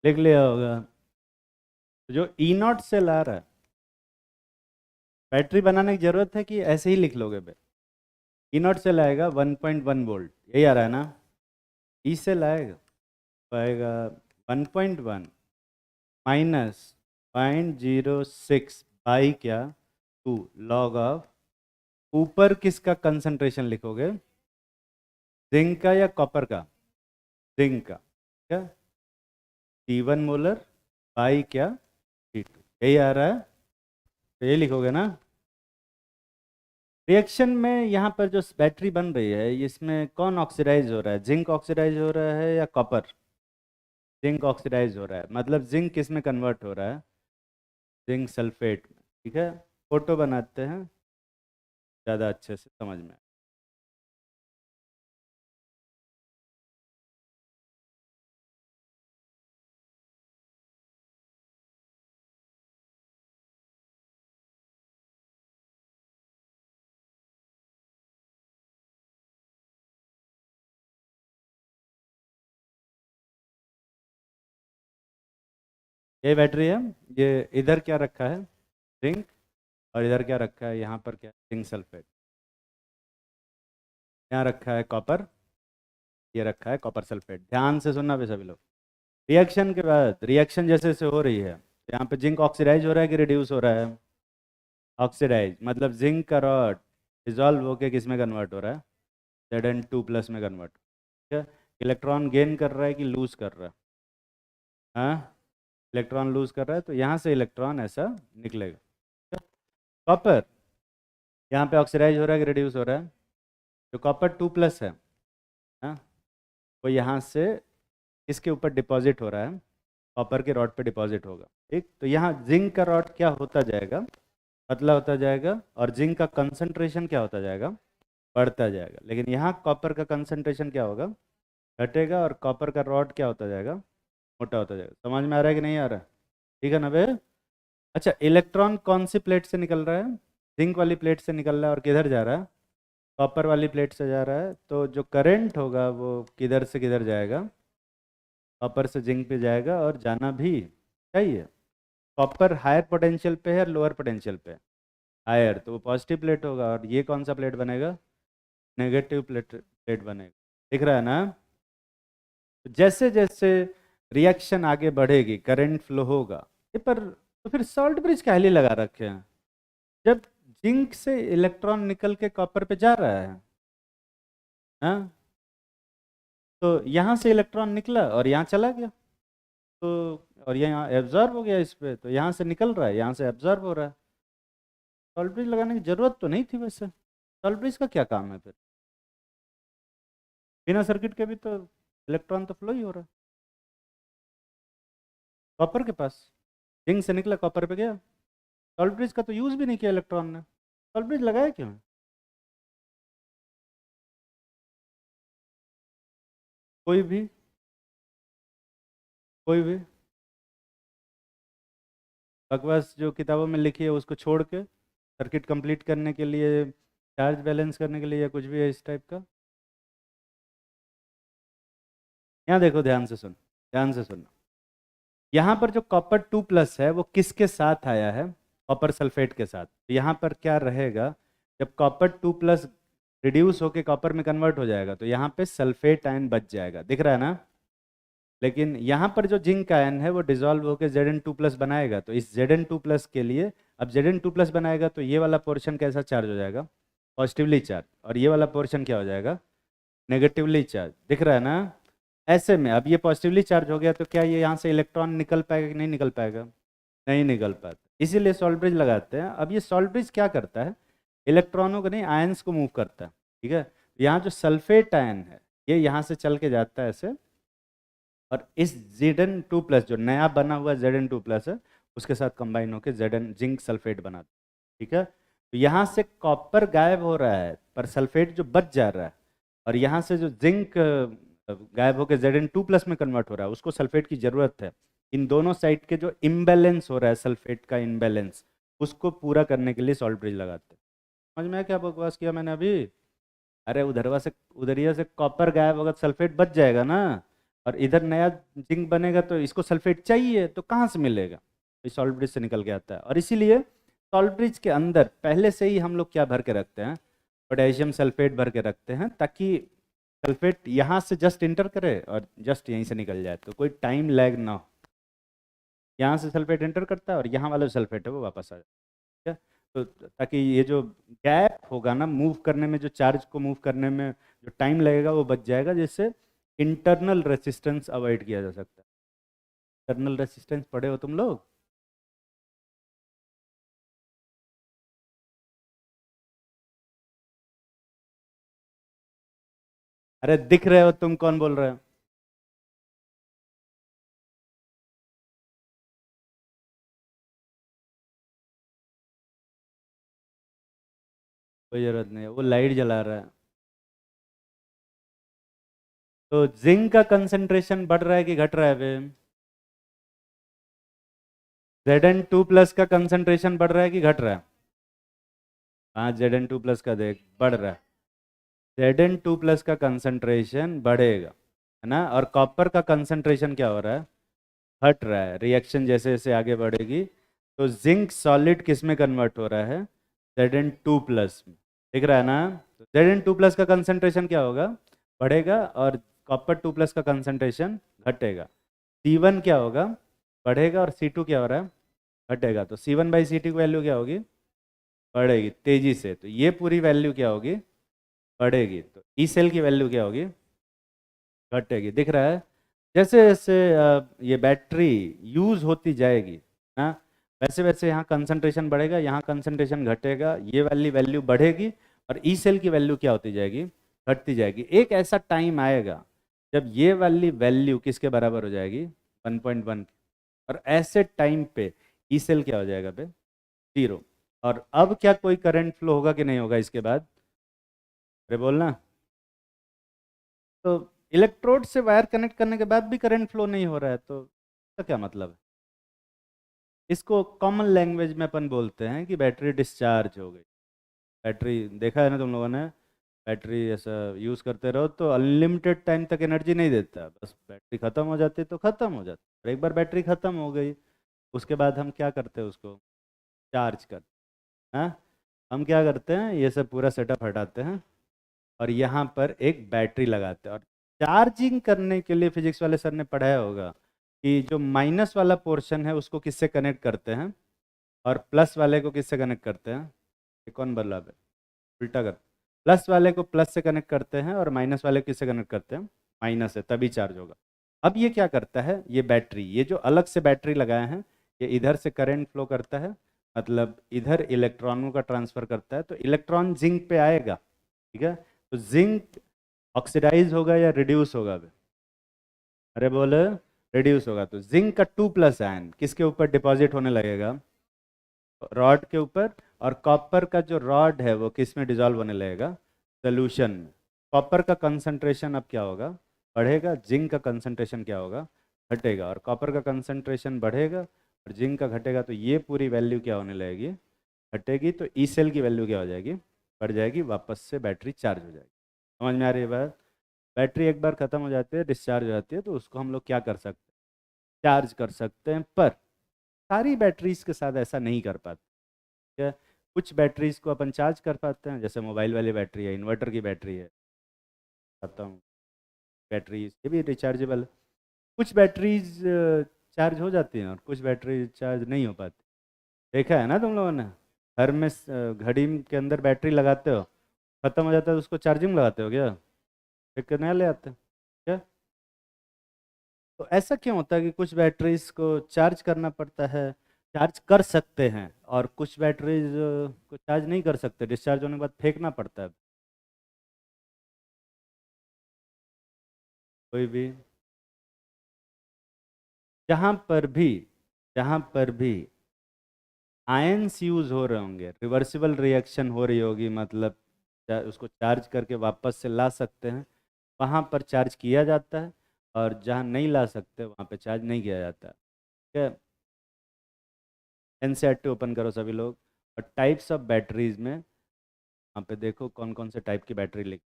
लिख लिया होगा। तो जो ई नॉट सेल आ रहा है, बैटरी बनाने की जरूरत है कि ऐसे ही लिख लोगे बे? ई नॉट सेल आएगा 1.1 वोल्ट, यही आ रहा है ना। ई सेल आएगा, तो आएगा 1.1 -0.06 बाई क्या, 2 log ऑफ, ऊपर किसका कंसंट्रेशन लिखोगे, जिंक का या कॉपर का? जिंक का। क्या, T1 मोलर बाई क्या, T2, यही आ रहा है, तो ये लिखोगे ना। रिएक्शन में यहाँ पर जो बैटरी बन रही है, इसमें कौन ऑक्सीडाइज हो रहा है, जिंक ऑक्सीडाइज हो रहा है या कॉपर? जिंक ऑक्सीडाइज हो रहा है, मतलब जिंक किस में कन्वर्ट हो रहा है, जिंक सल्फेट में। ठीक है, फोटो बनाते हैं ज़्यादा अच्छे से समझ में आए। ये बैटरी है, ये इधर क्या रखा है, जिंक, और इधर क्या रखा है, यहाँ पर क्या, जिंक सल्फेट। यहाँ रखा है कॉपर, ये रखा है कॉपर सल्फेट। ध्यान से सुनना भी सभी लोग। रिएक्शन के बाद, रिएक्शन जैसे जैसे हो रही है, यहाँ पे जिंक ऑक्सीडाइज हो रहा है कि रिड्यूस हो रहा है, ऑक्सीडाइज, मतलब जिंक का रॉड डिजॉल्व होके किस में कन्वर्ट हो रहा है, Zn2+ में कन्वर्ट। ठीक है, इलेक्ट्रॉन गेन कर रहा है कि लूज कर रहा है, हाँ, इलेक्ट्रॉन लूज कर रहा है, तो यहाँ से इलेक्ट्रॉन ऐसा निकलेगा। कॉपर यहाँ पे ऑक्सीडाइज हो रहा है कि रिड्यूस हो रहा है, जो कॉपर 2+ है, हाँ, वो यहाँ से इसके ऊपर डिपॉजिट हो रहा है, कॉपर के रॉड पे डिपॉजिट होगा। ठीक, तो यहाँ जिंक का रॉड क्या होता जाएगा, पतला होता जाएगा, और जिंक का कंसंट्रेशन क्या होता जाएगा, बढ़ता जाएगा। लेकिन यहाँ कॉपर का कंसंट्रेशन क्या होगा, घटेगा, और कॉपर का रॉड क्या होता जाएगा, मोटा होता जाएगा। समझ में आ रहा है कि नहीं आ रहा है? ठीक है ना बे? अच्छा, इलेक्ट्रॉन कौन सी प्लेट से निकल रहा है, जिंक वाली प्लेट से निकल रहा है, और किधर जा रहा है, कॉपर वाली प्लेट से जा रहा है। तो जो करंट होगा वो किधर से किधर जाएगा, कॉपर से जिंक पे जाएगा, और जाना भी चाहिए। कॉपर हायर पोटेंशियल पे है, लोअर पोटेंशियल पे है, हायर, तो वो पॉजिटिव प्लेट होगा, और ये कौन सा प्लेट बनेगा, नेगेटिव प्लेट प्लेट बनेगा। दिख रहा है ना? तो जैसे जैसे रिएक्शन आगे बढ़ेगी, करंट फ्लो होगा, ये पर तो फिर सॉल्ट ब्रिज काहे लिए लगा रखे हैं, जब जिंक से इलेक्ट्रॉन निकल के कॉपर पे जा रहा है, हाँ, तो यहाँ से इलेक्ट्रॉन निकला और यहाँ चला गया, तो और ये यहाँ एब्जॉर्ब हो गया इस पे, तो यहाँ से निकल रहा है, यहाँ से एब्जॉर्ब हो रहा है। सॉल्ट ब्रिज लगाने की जरूरत तो नहीं थी वैसे, सॉल्ट ब्रिज का क्या काम है फिर, बिना सर्किट के भी तो इलेक्ट्रॉन तो फ्लो ही हो रहा है कॉपर के पास, जिंक से निकला कॉपर पे गया। सॉल्ट ब्रिज का तो यूज़ भी नहीं किया इलेक्ट्रॉन ने, सॉल्ट ब्रिज लगाया क्यों है? कोई भी, कोई भी बकवास जो किताबों में लिखी है उसको छोड़ के, सर्किट कंप्लीट करने के लिए, चार्ज बैलेंस करने के लिए, या कुछ भी है इस टाइप का। यहाँ देखो, ध्यान से सुन, ध्यान से सुन। यहाँ पर जो कॉपर 2+ है वो किसके साथ आया है, कॉपर सल्फेट के साथ। तो यहाँ पर क्या रहेगा, जब कॉपर 2+ रिड्यूस होके कॉपर में कन्वर्ट हो जाएगा, तो यहाँ पे सल्फेट आयन बच जाएगा, दिख रहा है ना? लेकिन यहाँ पर जो जिंक आयन है वो डिजॉल्व होकर Zn2+ बनाएगा, तो इस Zn2+ के लिए, अब Zn2+ बनाएगा तो ये वाला पोर्शन कैसा चार्ज हो जाएगा, पॉजिटिवली चार्ज, और ये वाला पोर्शन क्या हो जाएगा, नेगेटिवली चार्ज। दिख रहा है ना? ऐसे में अब ये पॉजिटिवली चार्ज हो गया, तो क्या ये यहाँ से इलेक्ट्रॉन निकल पाएगा कि नहीं निकल पाएगा, नहीं निकल पाता, इसीलिए सॉल्ट ब्रिज लगाते हैं। अब ये सॉल्ट ब्रिज क्या करता है, इलेक्ट्रॉनों को नहीं, आयंस को मूव करता है। ठीक है, यहाँ जो सल्फेट आयन है ये यहाँ से चल के जाता है ऐसे, और इस Zn2+ जो नया बना हुआ Zn2+ है उसके साथ कंबाइन होकर Zn जिंक सल्फेट बनाता है। ठीक है, तो यहाँ से कॉपर गायब हो रहा है पर सल्फेट जो बच जा रहा है, और यहाँ से जो जिंक गायब होकर Zn2+ में कन्वर्ट हो रहा है, उसको सल्फेट की जरूरत है। इन दोनों साइड के जो इम्बैलेंस हो रहा है, सल्फेट का इम्बैलेंस, उसको पूरा करने के लिए सॉल्ट ब्रिज लगाते हैं। समझ में आया क्या बकवास किया मैंने अभी? अरे उधरवा से, उधरिया से कॉपर गायब होगा तो सल्फेट बच जाएगा ना, और इधर नया जिंक बनेगा तो इसको सल्फेट चाहिए, तो कहाँ से मिलेगा, तो सॉल्ट ब्रिज से निकल के आता है। और इसीलिए सॉल्ट ब्रिज के अंदर पहले से ही हम लोग क्या भर के रखते हैं, पोटेशियम सल्फेट भर के रखते हैं, ताकि सल्फेट यहाँ से जस्ट इंटर करे और जस्ट यहीं से निकल जाए, तो कोई टाइम लैग ना हो। यहाँ से सल्फेट इंटर करता है और यहाँ वाला जो सल्फेट है वो वापस आ जाता है। तो ताकि ये जो गैप होगा ना मूव करने में, जो चार्ज को मूव करने में जो टाइम लगेगा वो बच जाएगा, जिससे इंटरनल रेसिस्टेंस अवॉइड किया जा सकता है। इंटरनल रेसिस्टेंस पढ़े हो तुम लोग? अरे दिख रहे हो तुम, कौन बोल रहे हो? कोई जरूरत नहीं है, वो लाइट जला रहा है। तो जिंक का कंसंट्रेशन बढ़ रहा है कि घट रहा है बे? Zn2+ का कंसंट्रेशन बढ़ रहा है कि घट रहा है? हाँ, Zn2+ का देख बढ़ रहा है। Zn2+ का कंसंट्रेशन बढ़ेगा, है ना। और कॉपर का कंसंट्रेशन क्या हो रहा है? घट रहा है। रिएक्शन जैसे जैसे आगे बढ़ेगी तो जिंक सॉलिड किस में कन्वर्ट हो रहा है? Zn2+ में। दिख रहा है ना? तो Zn2+ का कंसंट्रेशन क्या होगा? बढ़ेगा, और कॉपर 2+ का कंसंट्रेशन घटेगा। C1 क्या होगा? बढ़ेगा, और C2 क्या हो रहा है? घटेगा। तो C1/C2 की वैल्यू क्या होगी? बढ़ेगी तेजी से। तो ये पूरी वैल्यू क्या होगी? बढ़ेगी। तो ई सेल की वैल्यू क्या होगी? घटेगी। दिख रहा है? जैसे जैसे ये बैटरी यूज होती जाएगी ना, वैसे वैसे यहाँ कंसंट्रेशन बढ़ेगा, यहाँ कंसंट्रेशन घटेगा, ये वाली वैल्यू बढ़ेगी, और ई सेल की वैल्यू क्या होती जाएगी? घटती जाएगी। एक ऐसा टाइम आएगा जब ये वाली वैल्यू किसके बराबर हो जाएगी? 1.1। और ऐसे टाइम पे ई सेल क्या हो जाएगा बे? 0। और अब क्या कोई करंट फ्लो होगा कि नहीं होगा इसके बाद? अरे बोलना। तो इलेक्ट्रोड से वायर कनेक्ट करने के बाद भी करंट फ्लो नहीं हो रहा है, तो इसका क्या मतलब है? इसको कॉमन लैंग्वेज में अपन बोलते हैं कि बैटरी डिस्चार्ज हो गई। बैटरी देखा है ना तुम लोगों ने? बैटरी ऐसा यूज़ करते रहो तो अनलिमिटेड टाइम तक एनर्जी नहीं देता, बस बैटरी ख़त्म हो जाती है तो ख़त्म हो जाती है। और एक बार बैटरी ख़त्म हो गई, उसके बाद हम क्या करते हैं? उसको चार्ज करते हैं। हाँ, हम क्या करते हैं? ये सब पूरा सेटअप हटाते हैं और यहाँ पर एक बैटरी लगाते हैं। और चार्जिंग करने के लिए फिजिक्स वाले सर ने पढ़ाया होगा कि जो माइनस वाला पोर्शन है उसको किससे कनेक्ट करते हैं, और प्लस वाले को किससे कनेक्ट करते हैं? ये कौन बोला है? उल्टा कर। प्लस वाले को प्लस से कनेक्ट करते हैं और माइनस वाले को किससे कनेक्ट करते हैं? माइनस से, तभी चार्ज होगा। अब ये क्या करता है? ये बैटरी, ये जो अलग से बैटरी लगाए हैं, ये इधर से करंट फ्लो करता है, मतलब इधर इलेक्ट्रॉनों का ट्रांसफर करता है। तो इलेक्ट्रॉन जिंक पे आएगा, ठीक है। तो जिंक ऑक्सीडाइज होगा या रिड्यूस होगा? अरे बोले, रिड्यूस होगा। तो जिंक का 2+ आयन किसके ऊपर डिपॉजिट होने लगेगा? रॉड के ऊपर। और कॉपर का जो रॉड है वो किस में डिजॉल्व होने लगेगा? सोल्यूशन में। कॉपर का कंसंट्रेशन अब क्या होगा? बढ़ेगा। जिंक का कंसंट्रेशन क्या होगा? घटेगा। और कॉपर का कंसंट्रेशन बढ़ेगा और जिंक का घटेगा, तो ये पूरी वैल्यू क्या होने लगेगी? घटेगी। तो ई सेल की वैल्यू क्या हो जाएगी? बढ़ जाएगी। वापस से बैटरी चार्ज हो जाएगी। समझ में आ रही है बात? बैटरी एक बार ख़त्म हो जाती है, डिस्चार्ज हो जाती है, तो उसको हम लोग क्या कर सकते हैं? चार्ज कर सकते हैं। पर सारी बैटरीज के साथ ऐसा नहीं कर पाते, ठीक है। कुछ बैटरीज को अपन चार्ज कर पाते हैं, जैसे मोबाइल वाली बैटरी है, इन्वर्टर की बैटरी है, खत्म बैटरीज, ये भी रिचार्जेबल है। कुछ बैटरीज चार्ज हो जाती हैं और कुछ बैटरी चार्ज नहीं हो पाती। देखा है ना तुम लोगों ने? घर में घड़ी के अंदर बैटरी लगाते हो, खत्म हो जाता है तो उसको चार्जिंग में लगाते हो क्या? फिर के नया ले आते हैं क्या? तो ऐसा क्यों होता है कि कुछ बैटरीज को चार्ज करना पड़ता है, चार्ज कर सकते हैं, और कुछ बैटरीज को चार्ज नहीं कर सकते, डिस्चार्ज होने के बाद फेंकना पड़ता है? कोई भी? जहाँ पर भी जहाँ पर भी आयंस यूज हो रहे होंगे, रिवर्सिबल रिएक्शन हो रही होगी, मतलब उसको चार्ज करके वापस से ला सकते हैं, वहाँ पर चार्ज किया जाता है। और जहाँ नहीं ला सकते वहाँ पे चार्ज नहीं किया जाता है, ठीक है। एनसीईआरटी ओपन करो सभी लोग, और टाइप्स ऑफ बैटरीज में वहाँ पे देखो कौन कौन से टाइप की बैटरी लिखी।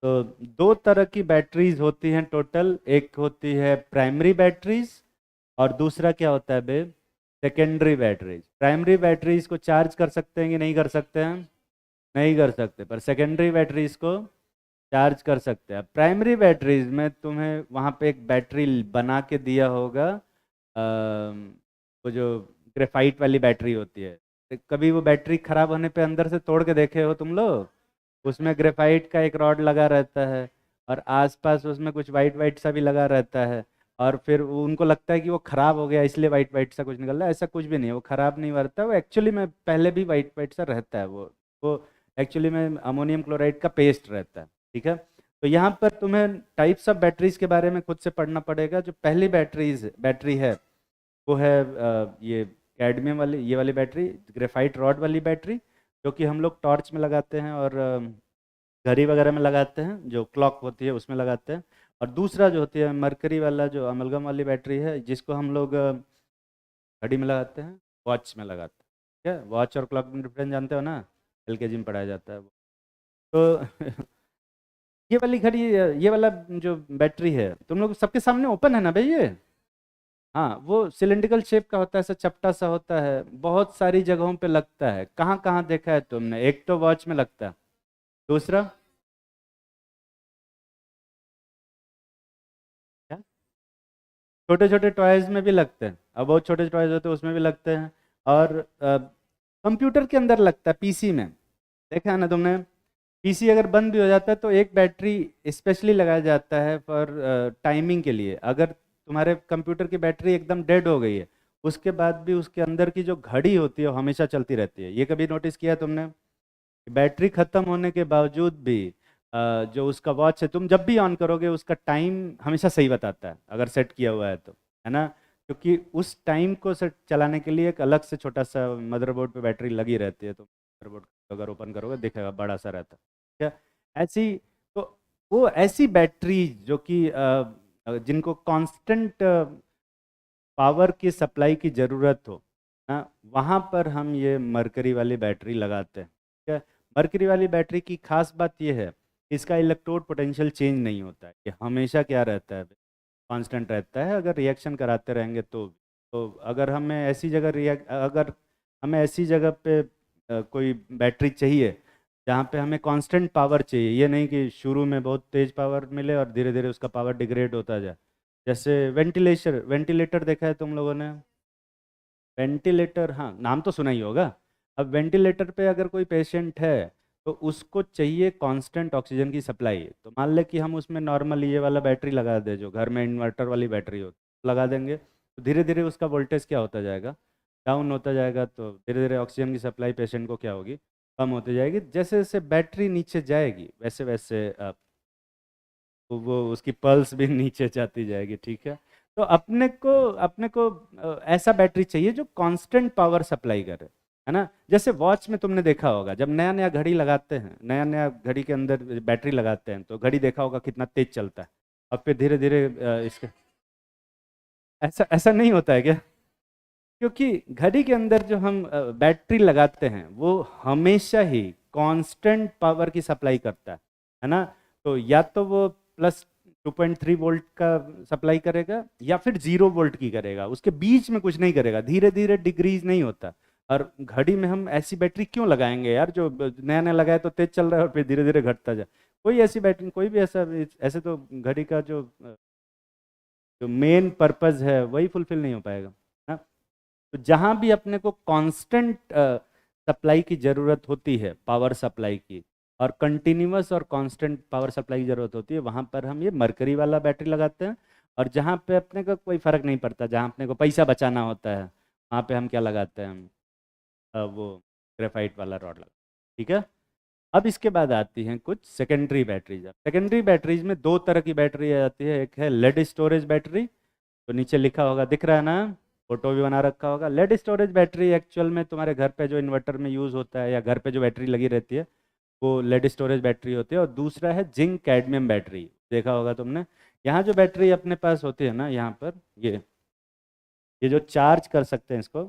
तो दो तरह की बैटरीज होती हैं टोटल। एक होती है प्राइमरी बैटरीज, और दूसरा क्या होता है बे? Secondary batteries. प्राइमरी बैटरीज को चार्ज कर सकते हैं कि नहीं कर सकते हैं? नहीं कर सकते। पर सेकेंडरी बैटरीज को चार्ज कर सकते हैं। प्राइमरी बैटरीज में तुम्हें वहाँ पे एक बैटरी बना के दिया होगा, वो जो ग्रेफाइट वाली बैटरी होती है। तो कभी वो बैटरी खराब होने पे अंदर से तोड़ के देखे हो तुम लोग? उसमें ग्रेफाइट का एक रॉड लगा रहता है, और आसपास उसमें कुछ वाइट वाइट सा भी लगा रहता है। और फिर उनको लगता है कि वो खराब हो गया इसलिए वाइट वाइट सा कुछ निकल रहा है। ऐसा कुछ भी नहीं है, वो खराब नहीं रहता, वो एक्चुअली में पहले भी वाइट वाइट सा रहता है। वो एक्चुअली में अमोनियम क्लोराइड का पेस्ट रहता है, ठीक है। तो यहाँ पर तुम्हें टाइप्स ऑफ बैटरीज के बारे में खुद से पढ़ना पड़ेगा। जो पहली बैटरी है वो है ये कैडमियम वाली ये वाली बैटरी, ग्रेफाइट रॉड वाली बैटरी, जो कि हम लोग टॉर्च में लगाते हैं और घड़ी वगैरह में लगाते हैं, जो क्लॉक होती है उसमें लगाते हैं। और दूसरा जो होती है मरकरी वाला, जो अमलगम वाली बैटरी है, जिसको हम लोग घड़ी में लगाते हैं, वॉच में लगाते हैं। ठीक है, वॉच और क्लॉक में डिफरेंस जानते हो ना, एलकेजी में पढ़ाया जाता है वो। तो ये वाली घड़ी, ये वाला जो बैटरी है तुम लोग सबके सामने ओपन है ना भाई ये? हाँ, वो सिलेंड्रिकल शेप का होता है, ऐसा चपटा सा होता है, बहुत सारी जगहों पे लगता है। कहाँ कहाँ देखा है तुमने? एक तो वॉच में लगता है, दूसरा क्या, छोटे छोटे टॉयज में भी लगते हैं। अब बहुत छोटे टॉयज होते हैं उसमें भी लगते हैं। और कंप्यूटर के अंदर लगता है, पीसी में। देखा है ना तुमने? पीसी अगर बंद भी हो जाता है तो एक बैटरी स्पेशली लगाया जाता है फॉर टाइमिंग के लिए। अगर तुम्हारे कंप्यूटर की बैटरी एकदम डेड हो गई है, उसके बाद भी उसके अंदर की जो घड़ी होती है वो हमेशा चलती रहती है। ये कभी नोटिस किया तुमने? बैटरी खत्म होने के बावजूद भी जो उसका वॉच है, तुम जब भी ऑन करोगे उसका टाइम हमेशा सही बताता है, अगर सेट किया हुआ है तो, है ना? क्योंकि उस टाइम को सेट चलाने के लिए एक अलग से छोटा सा मदरबोर्ड पे बैटरी लगी रहती है। तो मदरबोर्ड अगर ओपन करोगे दिखेगा, बड़ा सा रहता है। क्या ऐसी, तो वो ऐसी बैटरी जो कि जिनको कांस्टेंट पावर की सप्लाई की ज़रूरत हो ना, वहाँ पर हम ये मरकरी वाली बैटरी लगाते हैं। ठीक है, मरकरी वाली बैटरी की खास बात ये है, इसका इलेक्ट्रोड पोटेंशियल चेंज नहीं होता है, ये हमेशा क्या रहता है, कांस्टेंट रहता है। अगर रिएक्शन कराते रहेंगे तो अगर हमें ऐसी जगह पे कोई बैटरी चाहिए जहाँ पे हमें कांस्टेंट पावर चाहिए, ये नहीं कि शुरू में बहुत तेज पावर मिले और धीरे धीरे उसका पावर डिग्रेड होता जाए। जैसे वेंटिलेटर देखा है तुम लोगों ने? वेंटिलेटर, हाँ नाम तो सुना ही होगा। अब वेंटिलेटर पे अगर कोई पेशेंट है तो उसको चाहिए कांस्टेंट ऑक्सीजन की सप्लाई। तो मान ले कि हम उसमें नॉर्मल ये वाला बैटरी लगा दे, जो घर में इन्वर्टर वाली बैटरी हो लगा देंगे, तो धीरे धीरे उसका वोल्टेज क्या होता जाएगा, डाउन होता जाएगा। तो धीरे धीरे ऑक्सीजन की सप्लाई पेशेंट को क्या होगी, कम होती जाएगी। जैसे जैसे बैटरी नीचे जाएगी वैसे वैसे तो वो उसकी पल्स भी नीचे जाती जाएगी। ठीक है, तो अपने को ऐसा बैटरी चाहिए जो कांस्टेंट पावर सप्लाई करे, है ना? जैसे वॉच में तुमने देखा होगा, जब नया नया घड़ी लगाते हैं, नया नया घड़ी के अंदर बैटरी लगाते हैं, तो घड़ी देखा होगा कितना तेज चलता है। अब फिर धीरे धीरे इसके ऐसा ऐसा नहीं होता है क्या? क्योंकि घड़ी के अंदर जो हम बैटरी लगाते हैं वो हमेशा ही कांस्टेंट पावर की सप्लाई करता है ना? तो या तो वो +2.3 वोल्ट का सप्लाई करेगा या फिर 0 वोल्ट की करेगा, उसके बीच में कुछ नहीं करेगा, धीरे धीरे डिक्रीज नहीं होता। और घड़ी में हम ऐसी बैटरी क्यों लगाएंगे यार, जो नया नया लगाए तो तेज चल रहा है और फिर धीरे धीरे घटता जाए? कोई ऐसी बैटरी, कोई भी ऐसा, ऐसे तो घड़ी का जो मेन पर्पज है वही फुलफिल नहीं हो पाएगा ना। तो जहाँ भी अपने को कांस्टेंट सप्लाई की ज़रूरत होती है, पावर सप्लाई की, और कंटिन्यूअस और कांस्टेंट पावर सप्लाई की ज़रूरत होती है, वहाँ पर हम ये मरकरी वाला बैटरी लगाते हैं। और जहाँ पे अपने को कोई फ़र्क नहीं पड़ता, जहाँ अपने को पैसा बचाना होता है, वहाँ पे हम क्या लगाते हैं, हम वो ग्रेफाइट वाला रॉड लगा। ठीक है, अब इसके बाद आती हैं कुछ सेकेंडरी बैटरीज। सेकेंडरी बैटरीज में दो तरह की बैटरी आ जाती है, एक है लेड स्टोरेज बैटरी, तो नीचे लिखा होगा, दिख रहा है ना, फोटो भी बना रखा होगा। लेड स्टोरेज बैटरी एक्चुअल में तुम्हारे घर पे जो इन्वर्टर में यूज़ होता है या घर पे जो बैटरी लगी रहती है वो लेड स्टोरेज बैटरी होती है। और दूसरा है जिंक कैडमियम बैटरी, देखा होगा तुमने। यहाँ जो बैटरी अपने पास होती है ना, यहाँ पर ये जो चार्ज कर सकते हैं इसको,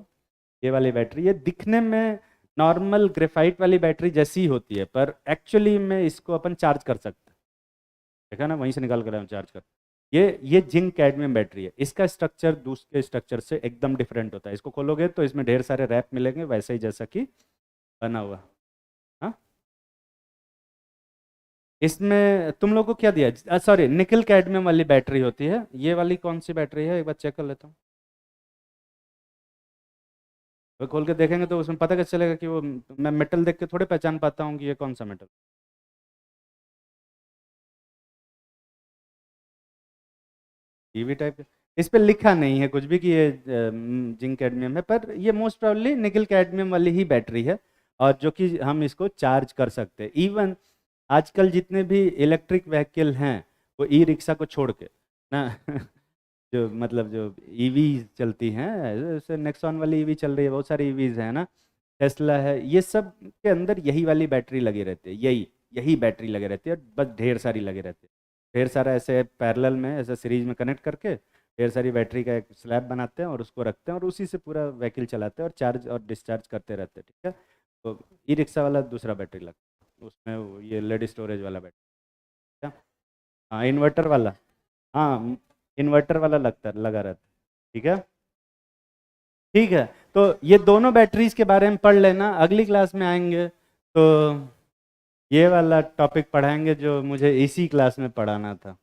ये वाली बैटरी, ये दिखने में नॉर्मल ग्रेफाइट वाली बैटरी जैसी ही होती है, पर एक्चुअली में इसको अपन चार्ज कर सकते हैं। देखा ना, वहीं से निकाल कर हम चार्ज कर। ये जिंक कैडमियम बैटरी है, इसका स्ट्रक्चर दूसरे स्ट्रक्चर से एकदम डिफरेंट होता है। इसको खोलोगे तो इसमें ढेर सारे रैप मिलेंगे, वैसे ही जैसा कि बना हुआ। हाँ, इसमें तुम लोग को क्या दिया, सॉरी, निकल कैडमियम वाली बैटरी होती है। ये वाली कौन सी बैटरी है, एक बार चेक कर लेता हूँ। वो खोल के देखेंगे तो उसमें पता कैसे चलेगा कि वो, मैं मेटल देख के थोड़े पहचान पाता हूँ कि ये कौन सा मेटल। ईवी टाइप, इस पे लिखा नहीं है कुछ भी कि ये जिंक कैडमियम है, पर ये मोस्ट प्रोबेबली निकल कैडमियम वाली ही बैटरी है। और जो कि हम इसको चार्ज कर सकते हैं। इवन आजकल जितने भी इलेक्ट्रिक व्हीकल हैं, वो ई रिक्शा को छोड़ के ना जो मतलब जो ईवी चलती हैं, जैसे नेक्सॉन वाली ईवी चल रही है, बहुत सारी ईवीज है ना, टेस्ला है, ये सब के अंदर यही वाली बैटरी लगी रहती है, यही यही बैटरी लगे रहती है, बस ढेर सारी लगे रहती है। ढेर सारा ऐसे पैरेलल में ऐसे सीरीज में कनेक्ट करके ढेर सारी बैटरी का एक स्लैब बनाते हैं और उसको रखते हैं और उसी से पूरा व्हीकल चलाते हैं और चार्ज और डिस्चार्ज करते रहते हैं, ठीक है। तो ई रिक्शा वाला दूसरा बैटरी लगता है उसमें, ये लेड स्टोरेज वाला बैटरी, क्या? हाँ इन्वर्टर वाला, हाँ इन्वर्टर वाला लगता लगा रहता है, ठीक है। ठीक है, तो ये दोनों बैटरीज के बारे में पढ़ लेना, अगली क्लास में आएंगे तो ये वाला टॉपिक पढ़ाएंगे जो मुझे इसी क्लास में पढ़ाना था।